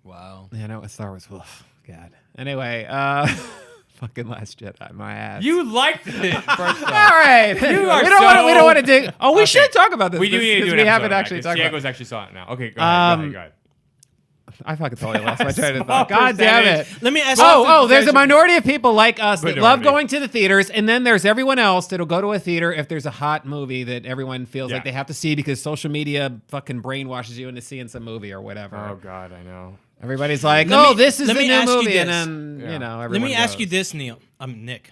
Wow. Yeah, no, it's Star Wars. Oof, God. Anyway, fucking Last Jedi, my ass. You liked it. First All right. You Anyway, are we don't want to so- dig. Oh, we Okay. should talk about this. We do need to do because an we episode haven't on that, actually 'cause talked about. Diego's actually saw it now. Okay, go ahead. Go ahead. I fucking totally lost my train of Small thought. God damn it. percentage. Let me ask Oh, there's a percentage. minority of people like us that love Minority. going to the theaters, and then there's everyone else that'll go to a theater if there's a hot movie that everyone feels like Yeah. they have to see because social media fucking brainwashes you into seeing some movie or whatever. Oh God, I know. Everybody's like, Let me- this is let the me new ask you movie, and this. then, Yeah. you know, Let everyone me ask you goes. this, Neil. Nick.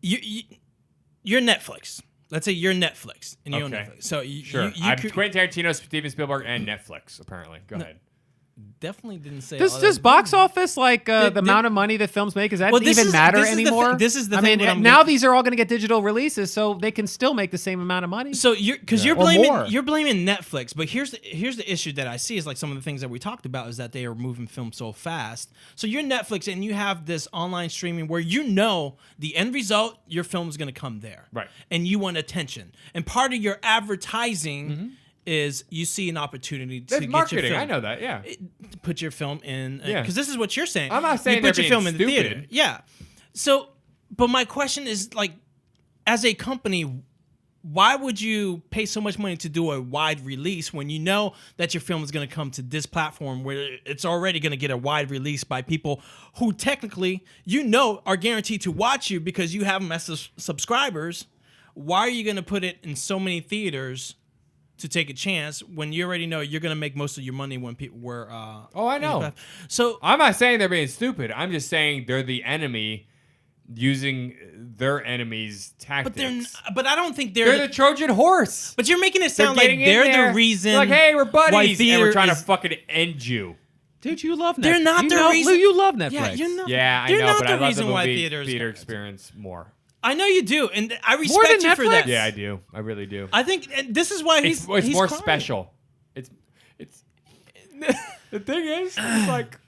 You're Netflix. Let's say you're Netflix, and you own Okay. Netflix. So Sure. you I'm could- Quentin Tarantino, Steven Spielberg, and Netflix. Apparently, go ahead. definitely didn't say. Does box office like the Did- amount of money that films make? Does that Well, this even is- matter this is the anymore? thi- this is the I thing mean, what I'm now gonna- these are all going to get digital releases, so they can still make the same amount of money. So you're Or more. you're blaming Netflix, but here's the issue that I see is like some of the things that we talked about is that they are moving film so fast. So you're Netflix and you have this online streaming where you know the end result, your film is going to come there, Right. And you want attention, and part of your advertising is you see an opportunity to That's get marketing. your film. I know that. Yeah. To put your film in. Yeah. Because this is what you're saying. I'm not saying you put they're your film being in the theater. stupid. Yeah. So, but my question is like, as a company, why would you pay so much money to do a wide release when you know that your film is going to come to this platform where it's already going to get a wide release by people who technically, are guaranteed to watch you because you have them as subscribers? Why are you going to put it in so many theaters to take a chance when you already know you're going to make most of your money when people were... Oh, I know. So I'm not saying they're being stupid. I'm just saying they're the enemy using their enemy's tactics. but I don't think They're the Trojan horse. But you're making it sound like getting in they're there. the reason. They're like, hey, we're why buddies, and theater we're trying is- to fucking end you. Dude, you love Netflix. They're not the reason. You love Netflix. Yeah, you're not. Yeah, I they're know, not but the I love reason the why movie theaters theater get- experience more. I know you do, and I More respect than you for that. Netflix? Yeah, I do. I really do. I think and this is why he's It's more crying. special. It's the thing is, it's like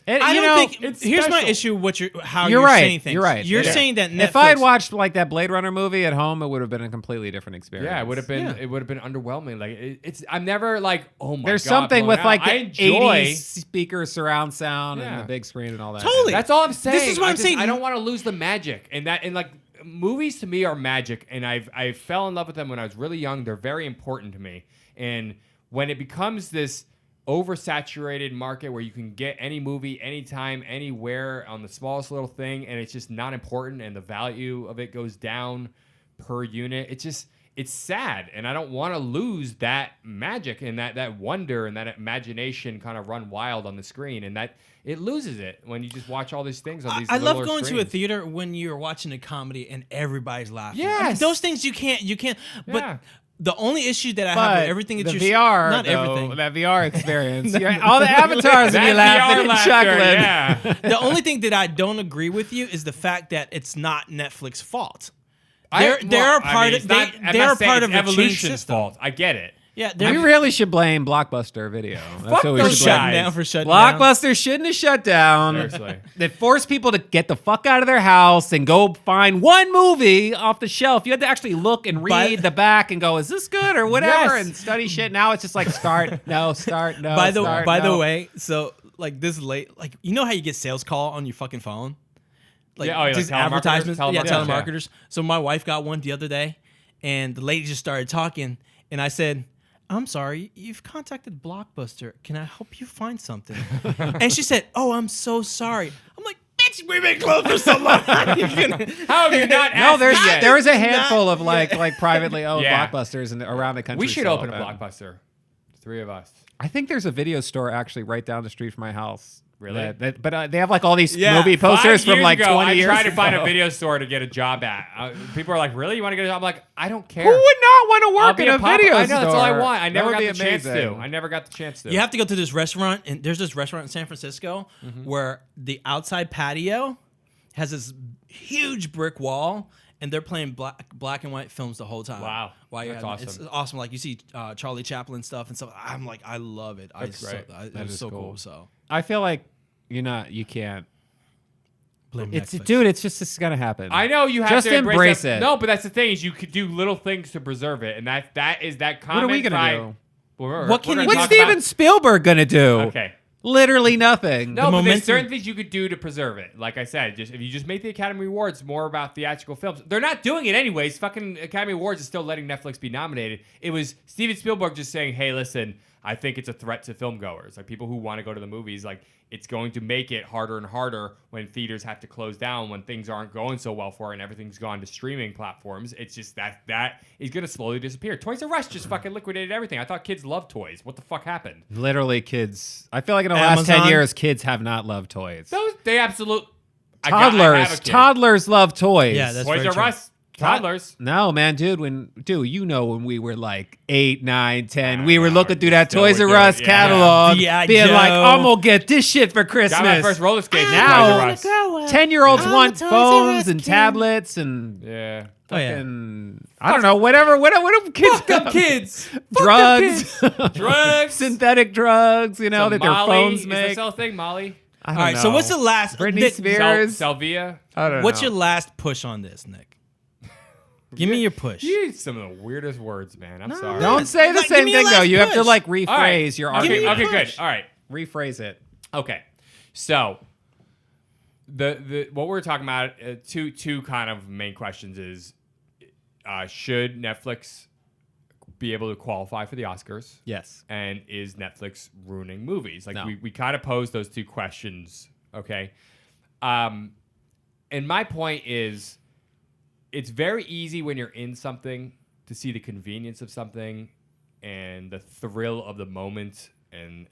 And, I you don't know, think. it's Here's my special. issue. How You're you're right. saying things. You're right. You're Yeah. saying that Netflix, if I had watched like that Blade Runner movie at home, it would have been a completely different experience. yeah, it would have been Yeah. it would have been underwhelming. Like it's I'm never like, oh my There's god. something blown with out. like I the enjoy 80s speaker surround sound and Yeah. the big screen and all that. Totally. That's all I'm saying. This is what I'm saying. I don't want to lose the magic, and like movies to me are magic, and I fell in love with them when I was really young. They're very important to me, and when it becomes this oversaturated market where you can get any movie anytime, anywhere on the smallest little thing, and it's just not important, and the value of it goes down per unit. It's sad, and I don't want to lose that magic and that wonder and that imagination kind of run wild on the screen, and that it loses it when you just watch all these things on these. I love littler going to a screens. theater when you're watching a comedy and everybody's laughing. Yes. those things you can't. Yeah. But the only issue that I have But with everything that the you're VR, not though, everything. that VR experience, all the avatars and That you laughing VR and laughter, chuckling. yeah. The only thing that I don't agree with you is the fact that it's not Netflix's fault. I'm not saying of it's a chain evolution's system. fault. I get it. Yeah, We they're really should blame Blockbuster Video. That's what we those should blame. guys. down for shutting down. Blockbuster shouldn't have shut down. Seriously. They forced people to get the fuck out of their house and go find one movie off the shelf. You had to actually look and read the back and go, is this good or whatever, Yes. and study shit. Now it's just like start, no, start, no. By the start, by no. the way, so like this late, like you know how you get sales call on your fucking phone, like Yeah, oh, yeah, just like telemarketers? advertisements, yeah, Telemarketers, yeah. telemarketers. So my wife got one the other day, and the lady just started talking, and I said, "I'm sorry, you've contacted Blockbuster. Can I help you find something?" And she said, "Oh, I'm so sorry." I'm like, "Bitch, we've been closed for so long." How have you not No, asked there's me yet? there is a handful of like privately owned Yeah. Blockbusters around the country. We should still open a Blockbuster. The three of us. I think there's a video store actually right down the street from my house. Really? But they have like all these Yeah, movie posters 5 from years like ago, 20 I years tried to ago. find a video store to get a job at. People are like, "Really? You want to get a job?" I'm like, "I don't care." Who would not want to I'll work be in a pop- video I know, store? that's all I want. I That never would got be the chance to. amazing. I never got the chance to. You have to go to this restaurant, and there's this restaurant in San Francisco where the outside patio has this huge brick wall, and they're playing black and white films the whole time. Wow. While you're That's having- awesome. It's awesome. Like you see Charlie Chaplin stuff and stuff. I'm like, I love it. That's great. It's is so cool. cool. So I feel like you can't. blame It's Netflix. it's just gonna happen. I know you have Just to embrace that. it. No, but that's the thing is you could do little things to preserve it, and that is that What comment. are we gonna by- do? What can you What's talk Steven Spielberg gonna do? Okay. Literally nothing. No, but momentum- there's certain things you could do to preserve it. Like I said, just if you just make the Academy Awards more about theatrical films, they're not doing it anyways. Fucking Academy Awards is still letting Netflix be nominated. It was Steven Spielberg just saying, "Hey, listen, I think it's a threat to film goers, like people who want to go to the movies. Like it's going to make it harder and harder when theaters have to close down, when things aren't going so well for it, and everything's gone to streaming platforms. It's just that is going to slowly disappear. Toys R Us just fucking liquidated everything. I thought kids loved toys. What the fuck happened? Literally, kids. I feel like in the last 10 Amazon? years, kids have not loved toys. They absolute I have a kid. Toddlers love toys. Yeah, that's Toys very R true. Us. Toddlers. No, man, dude, you know when we were like 8, 9, 10, we were looking through that still Toys would R do it, Us yeah. catalog, G.I. being Joe. like, I'm gonna get this shit for Christmas. Got my first roller skate. from Now- Toys R Us. 10-year-olds I'm want a Toys R phones Us and kid. tablets and Yeah. Oh, yeah. fucking, I don't know, whatever do kids got? Kids. Drugs, Drugs. synthetic drugs, you know, Some that their Molly. phones Is make. this all thing, Molly? I All don't right. So know. what's the last? Britney Nick, Spears? Salvia. I don't What's know. your last push on this, Nick? Give me your push. You use some of the weirdest words, man. I'm sorry. Don't say the Like, same give me your thing though. last You have to push. like rephrase your Okay, argument. okay, good. push. All right. Rephrase it. Okay. So the what we're talking about, two kind of main questions is should Netflix be able to qualify for the Oscars? Yes. And is Netflix ruining movies? Like No. we kind of pose those two questions, okay? And my point is it's very easy when you're in something to see the convenience of something and the thrill of the moment and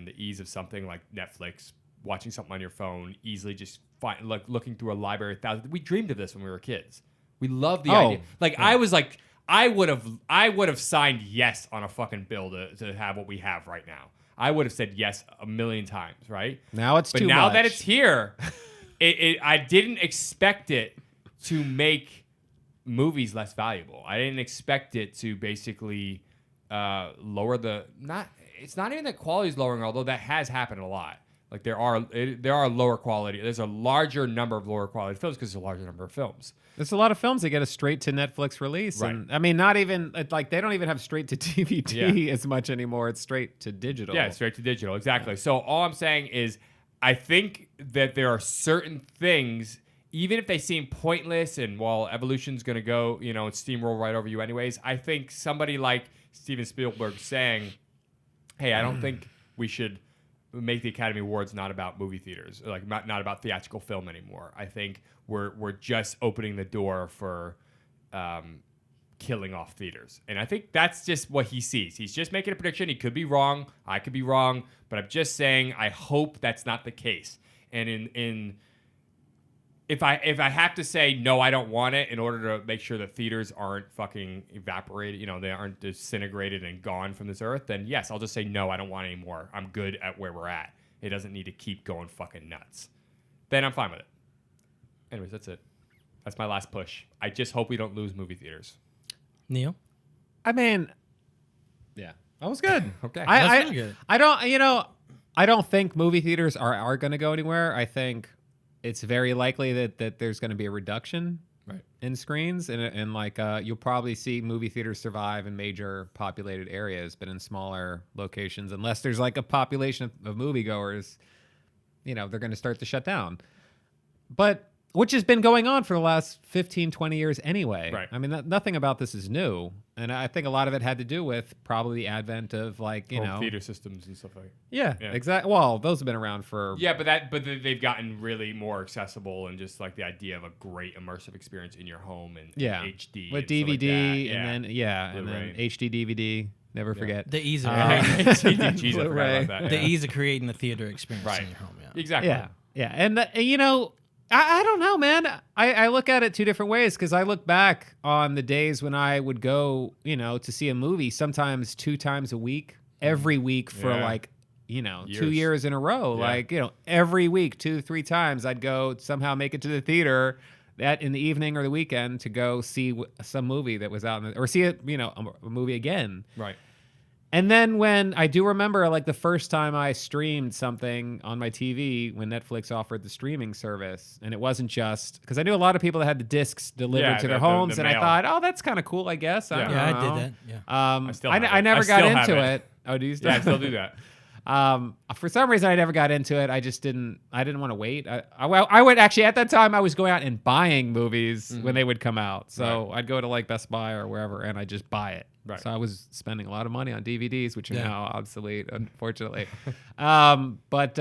the ease of something like Netflix, watching something on your phone, easily just looking through a library of thousands. We dreamed of this when we were kids. We loved the idea. Like I was like, I would have signed yes on a fucking bill to have what we have right now. I would have said yes a million times, right? Now it's but too now much. that it's here, I didn't expect it to make movies less valuable. I didn't expect it to basically lower the It's not even that quality is lowering, although that has happened a lot. Like there are lower quality. There's a larger number of lower quality films because there's a larger number of films. There's a lot of films that get a straight to Netflix release. Right. And I mean, not even like they don't even have straight to DVD as much anymore. It's straight to digital. Yeah, straight to digital. Exactly. So all I'm saying is I think that there are certain things, even if they seem pointless and while evolution's going to go, and steamroll right over you anyways, I think somebody like Steven Spielberg saying, hey, I don't think we should make the Academy Awards not about movie theaters, like not about theatrical film anymore. I think we're just opening the door for killing off theaters. And I think that's just what he sees. He's just making a prediction. He could be wrong. I could be wrong. But I'm just saying I hope that's not the case. And if I have to say no, I don't want it in order to make sure that theaters aren't fucking evaporated, they aren't disintegrated and gone from this earth, then yes, I'll just say no, I don't want any more. I'm good at where we're at. It doesn't need to keep going fucking nuts. Then I'm fine with it. Anyways, that's it. That's my last push. I just hope we don't lose movie theaters. Neil? I mean, yeah, that was good. Okay. That's really good. I don't think movie theaters are going to go anywhere. I think it's very likely that there's going to be a reduction in screens, and like you'll probably see movie theaters survive in major populated areas, but in smaller locations, unless there's like a population of moviegoers, they're going to start to shut down. But which has been going on for the last 15, 20 years anyway. Right. I mean, nothing about this is new. And I think a lot of it had to do with probably the advent of like, Home theater systems and stuff like that. Yeah. Exactly. Well, those have been around for... Yeah, but they've gotten really more accessible and just like the idea of a great immersive experience in your home and HD. With and DVD stuff like that. and then HD DVD. Never forget. The ease of Jeez, I forgot about that. the ease of creating the theater experience in your home. Yeah. Exactly. Yeah. Yeah. And, I don't know, man. I look at it two different ways because I look back on the days when I would go, to see a movie sometimes 2 times a week, every week for like, 2 years in a row. Yeah. Like, every week, 2-3 times I'd go somehow make it to the theater that in the evening or the weekend to go see some movie that was out or see it, a movie again. Right. And then when I do remember, like the first time I streamed something on my TV when Netflix offered the streaming service, and it wasn't just because I knew a lot of people that had the discs delivered to their homes, and I thought, oh, that's kind of cool, I guess. I don't know. I did that. Yeah. I never got into it. Oh, do you still? Yeah, I still do that. For some reason, I never got into it. I just didn't. I didn't want to wait. I would actually at that time I was going out and buying movies when they would come out. So I'd go to like Best Buy or wherever, and I'd just buy it. Right. So I was spending a lot of money on DVDs, which are now obsolete, unfortunately. I look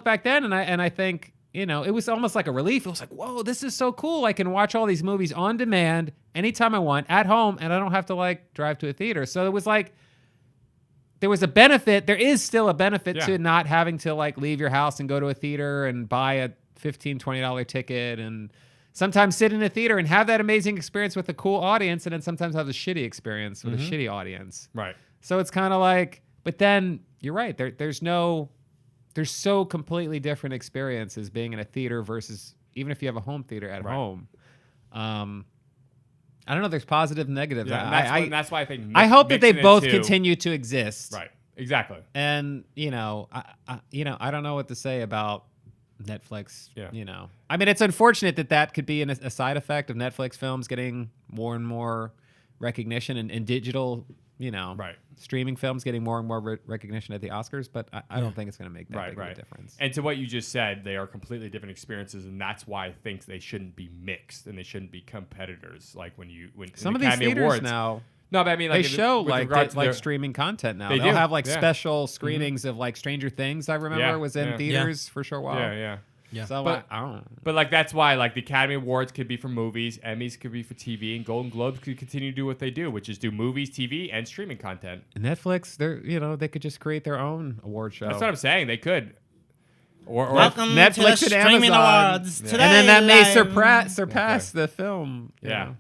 back then and I think, it was almost like a relief. It was like, whoa, this is so cool. I can watch all these movies on demand anytime I want at home, and I don't have to like drive to a theater. So it was like there was a benefit. There is still a benefit to not having to like leave your house and go to a theater and buy a $15, $20 ticket and sometimes sit in a theater and have that amazing experience with a cool audience, and then sometimes have a shitty experience with a shitty audience. Right. So it's kind of like, but then you're right. There's so completely different experiences being in a theater versus even if you have a home theater at home. I don't know. There's positive and negatives. Yeah, that's why I think I hope that they mixing both the two- continue to exist. Right. Exactly. And I don't know what to say about Netflix, Yeah. you know. I mean, it's unfortunate that could be a side effect of Netflix films getting more and more recognition and digital, you know, streaming films getting more and more recognition at the Oscars. But I don't think it's going to make that big of a difference. And to what you just said, they are completely different experiences, and that's why I think they shouldn't be mixed and they shouldn't be competitors. Like when some of the these Academy theaters Awards, now. No, but I mean, like they show with regard to their streaming content now. They They'll do, have like yeah. special screenings of like Stranger Things. I remember was in theaters for a short while. Yeah. So but I don't know. But like that's why like the Academy Awards could be for movies, Emmys could be for TV, and Golden Globes could continue to do what they do, which is do movies, TV, and streaming content. Netflix, they could just create their own award show. That's what I'm saying. They could. Or Welcome Netflix to the and streaming Amazon. awards And today. then that may live. surpass the film. you Yeah. know.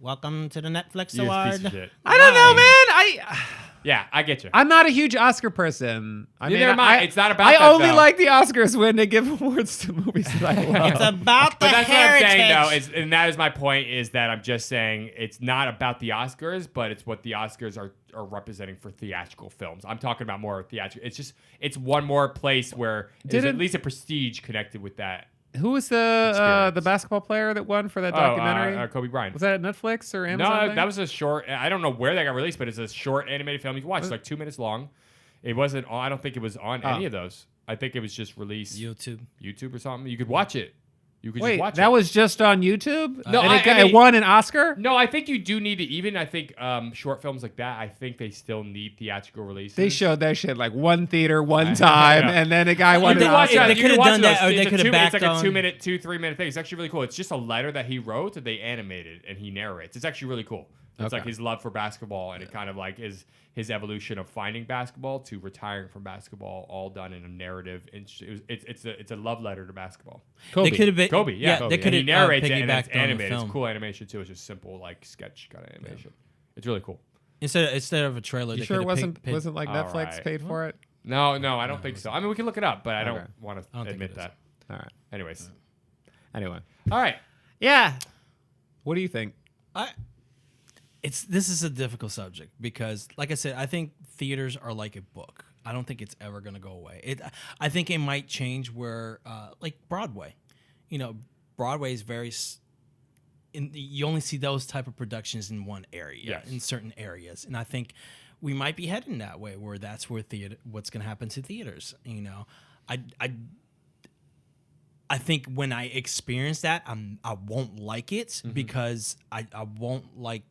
Welcome to the Netflix You award. piece of shit. I don't know, man. Yeah, I get you. I'm not a huge Oscar person. Neither am I. It's not about I that, only though. like the Oscars when they give awards to movies that I love. It's about the But that's heritage. what I'm saying, though, and that is my point, is that I'm just saying it's not about the Oscars, but it's what the Oscars are representing for theatrical films. I'm talking about more theatrical. It's one more place where there's at least a prestige connected with that. Who was the basketball player that won for that documentary? Kobe Bryant. Was that Netflix or Amazon? No, thing? that was a short. I don't know where that got released, but it's a short animated film you can watch. It's like 2 minutes long. It wasn't. I don't think it was on any of those. I think it was just released YouTube or something. You could watch it. You could just watch that it. was just on YouTube? No, and I mean- it won an Oscar? No, I think you do need to. Even I think short films like that, I think they still need theatrical releases. They showed that shit like one theater, one time, and then a guy won You an can watch Oscar. it. They You could can have watch done that, those. or they It's a could have 2 minutes. It's like backed a on- 2-3 minute thing. It's actually really cool. It's just a letter that he wrote that they animated and he narrates. It's actually really cool. It's like his love for basketball, and it kind of like is his evolution of finding basketball to retiring from basketball, all done in a narrative. It's a love letter to basketball. They could have been Kobe, yeah. They and could he have narrates it, and then it's piggybacked on the animated. It's film. cool animation too. It's just simple like sketch kind of animation. It's really cool. Instead of a trailer. You they sure it could have wasn't like All Netflix right. paid for it? No, I don't think so. I mean, we can look it up, but I don't Okay. want to think admit it is. that. All right. Anyways, Anyway, all right. Yeah. what do you think? This is a difficult subject because, like I said, I think theaters are like a book. I don't think it's ever going to go away. I think it might change where, like Broadway, Broadway is very. You only see those type of productions in one area, Yes. in certain areas, and I think we might be heading that way, where that's where what's going to happen to theaters. I think when I experience that, I won't like it because I won't like.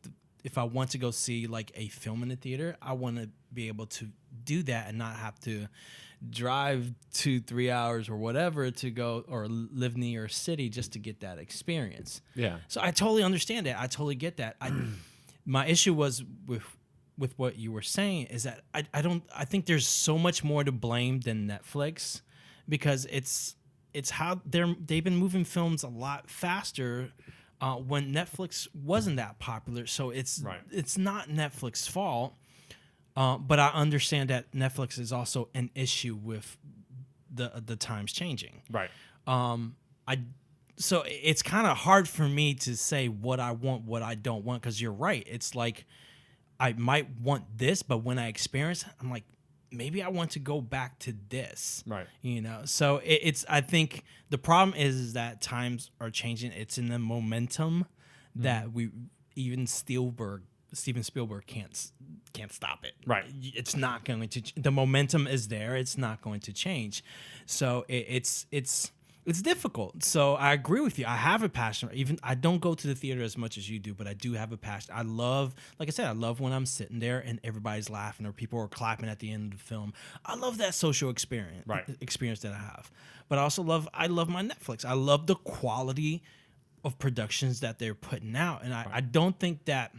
If I want to go see like a film in the theater, I want to be able to do that and not have to drive 2-3 hours or whatever to go or live near a city just to get that experience. Yeah. So I totally understand that. I totally get that. My issue was with what you were saying is that I think there's so much more to blame than Netflix because it's how they've been moving films a lot faster when Netflix wasn't that popular. So it's not Netflix's fault. But I understand that Netflix is also an issue with the times changing. Right. So it's kind of hard for me to say what I want, what I don't want, because you're right. It's like I might want this, but when I experience it, I'm like, maybe I want to go back to this. Right. So it's I think the problem is that times are changing. It's in the momentum that even Steven Spielberg can't stop it. Right. It's not going to. The momentum is there. It's not going to change. So it's difficult. So I agree with you. I have a passion. Even I don't go to the theater as much as you do, but I do have a passion. I love, like I said, I love when I'm sitting there and everybody's laughing or people are clapping at the end of the film. I love that social experience that I have. But I love my Netflix. I love the quality of productions that they're putting out, and I don't think that.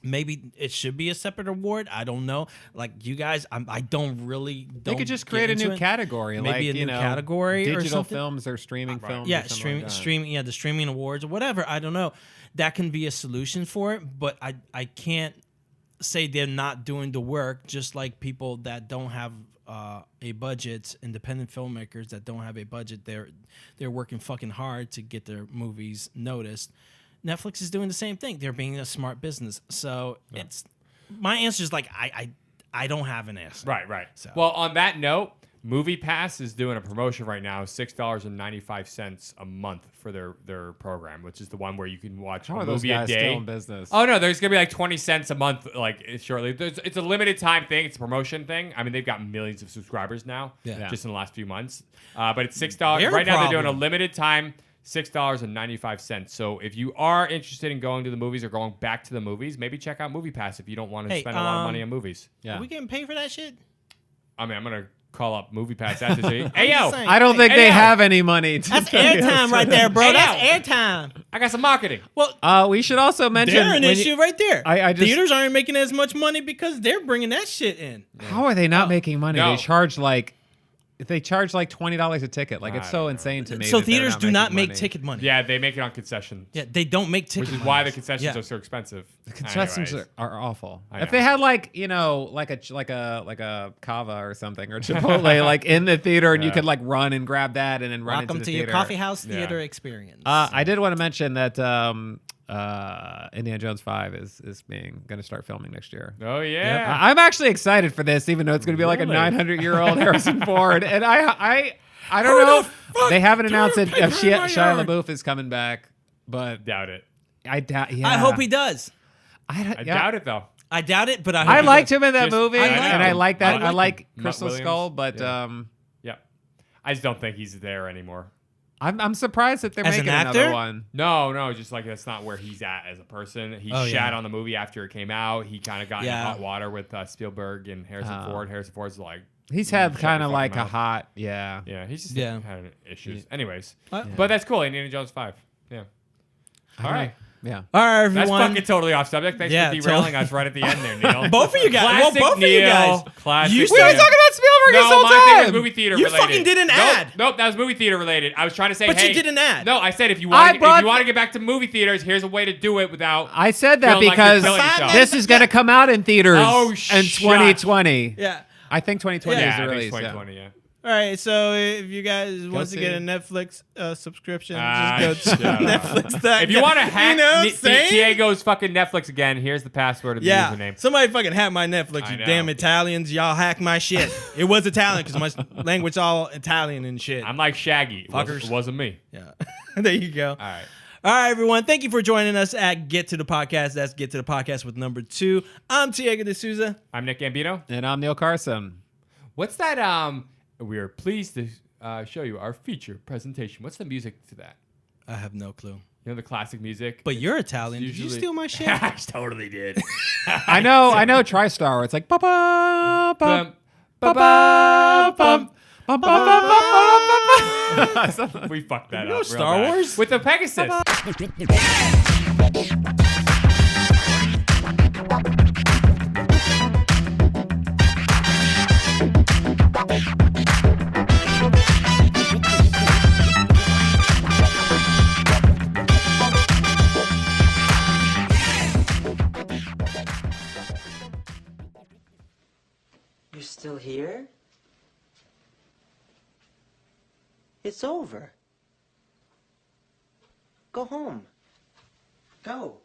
Maybe it should be a separate award. I don't know. Like you guys, I don't really. They could just create a new category, maybe like a new category, or digital something. films or streaming films. Yeah, or something like that. streaming. Yeah, the streaming awards or whatever. I don't know. That can be a solution for it, but I can't say they're not doing the work. Just like people that don't have a budget, independent filmmakers that don't have a budget, they're working fucking hard to get their movies noticed. Netflix is doing the same thing. They're being a smart business. So it's my answer is like I don't have an answer. Right. So. Well, on that note, Movie Pass is doing a promotion right now, $6.95 a month for their program, which is the one where you can watch How a are those movie a guys day. still in business? Oh no, there's gonna be like 20 cents a month, like shortly. It's a limited time thing. It's a promotion thing. I mean, they've got millions of subscribers now, just in the last few months. But it's $6 Their right now. They're doing a problem. limited time. $6.95. So if you are interested in going to the movies or going back to the movies, maybe check out Movie Pass if you don't want to spend a lot of money on movies. Are we getting paid for that shit? I mean, I'm gonna call up Movie Pass after this. Hey just yo, saying. I don't think they yo. have any money. To That's pay us. airtime right there, bro. Hey, That's yo. airtime. I got some marketing. Well, We should also mention they're an when you- issue right there. I just- Theaters aren't making as much money because they're bringing that shit in. How are they not making money? No. They charge like $20 a ticket. Like it's so insane to me. So that they're theaters do not making make money. ticket money. Yeah, they make it on concessions. Yeah, they don't make ticket Which is money. why the concessions Yeah. are so expensive. The concessions Anyways. are awful. I If know. they had like a Kava or something or Chipotle like in the theater and you Yeah. could like run and grab that and then run Welcome into to the your theater. coffee house Yeah. theater experience. I did want to mention that Indiana Jones 5 is going to start filming next year. Oh yeah. I'm actually excited for this, even though it's going to be like a Really? 900-year-old Harrison Ford, and I don't know. They haven't announced if Shia LaBeouf is coming back, but Doubt it. I doubt. Yeah. I hope he does. I doubt it though. I doubt it, but I hope I he liked does. him in that Just- movie, I like and I him. like that. I I like like Mutt Crystal Williams. Skull, but Yeah. I just don't think he's there anymore. I'm surprised that they're As an making another actor? one. No, just like that's not where he's at as a person. He Oh, shat yeah. on the movie after it came out. He kind of got in Yeah. hot water with Spielberg and Harrison Ford. Harrison Ford's like, He's Shut had your kind of fucking like a mouth. hot, yeah. yeah, he's just Yeah. had issues. Anyways, Yeah. but that's cool. Indiana Jones 5. Yeah. All right. Yeah. All right, That's everyone. fucking totally off subject. Thanks Yeah, for derailing totally. us right at the end there, Neil. Both of you guys. Classic Well, both of you Neil. guys. Classic You Neil. started talking about Spielberg this No, whole my thing was time. movie theater You related. fucking did an Nope, ad. Nope, that was movie theater related. I was trying to say, But hey. you did an ad. No, I said if you I want if brought- you want to get back to movie theaters, here's a way to do it without. I said that feeling like you're because killing yourself. this is going to come out in theaters Oh, in shut. 2020. Yeah. I think 2020 Yeah, is I the think release. it's yeah. 2020. Yeah. All right, so if you guys want to see. get a Netflix subscription, Ah, just go to shut up. Netflix. If you want to hack know, saying? Diego's fucking Netflix again, here's the password of the Yeah, username. somebody fucking hack my Netflix, I you know. damn Italians. Y'all hack my shit. It was Italian because my language all Italian and shit. I'm like Shaggy. Fuckers. It wasn't me. Yeah. There you go. All right. All right, everyone. Thank you for joining us at Get to the Podcast. That's Get to the Podcast with number 2. I'm Diego D'Souza. I'm Nick Gambino. And I'm Neil Carson. What's that? We are pleased to show you our feature presentation. What's the music to that? I have no clue. You know the classic music? But you're Italian. Did you Usually- steal my shit? I totally did. I know TriStar where it's like ba ba ba Bum, ba ba bum bum. we fucked that You know up. Star real bad. Wars? With the Pegasus. You're still here? It's over. Go home. Go.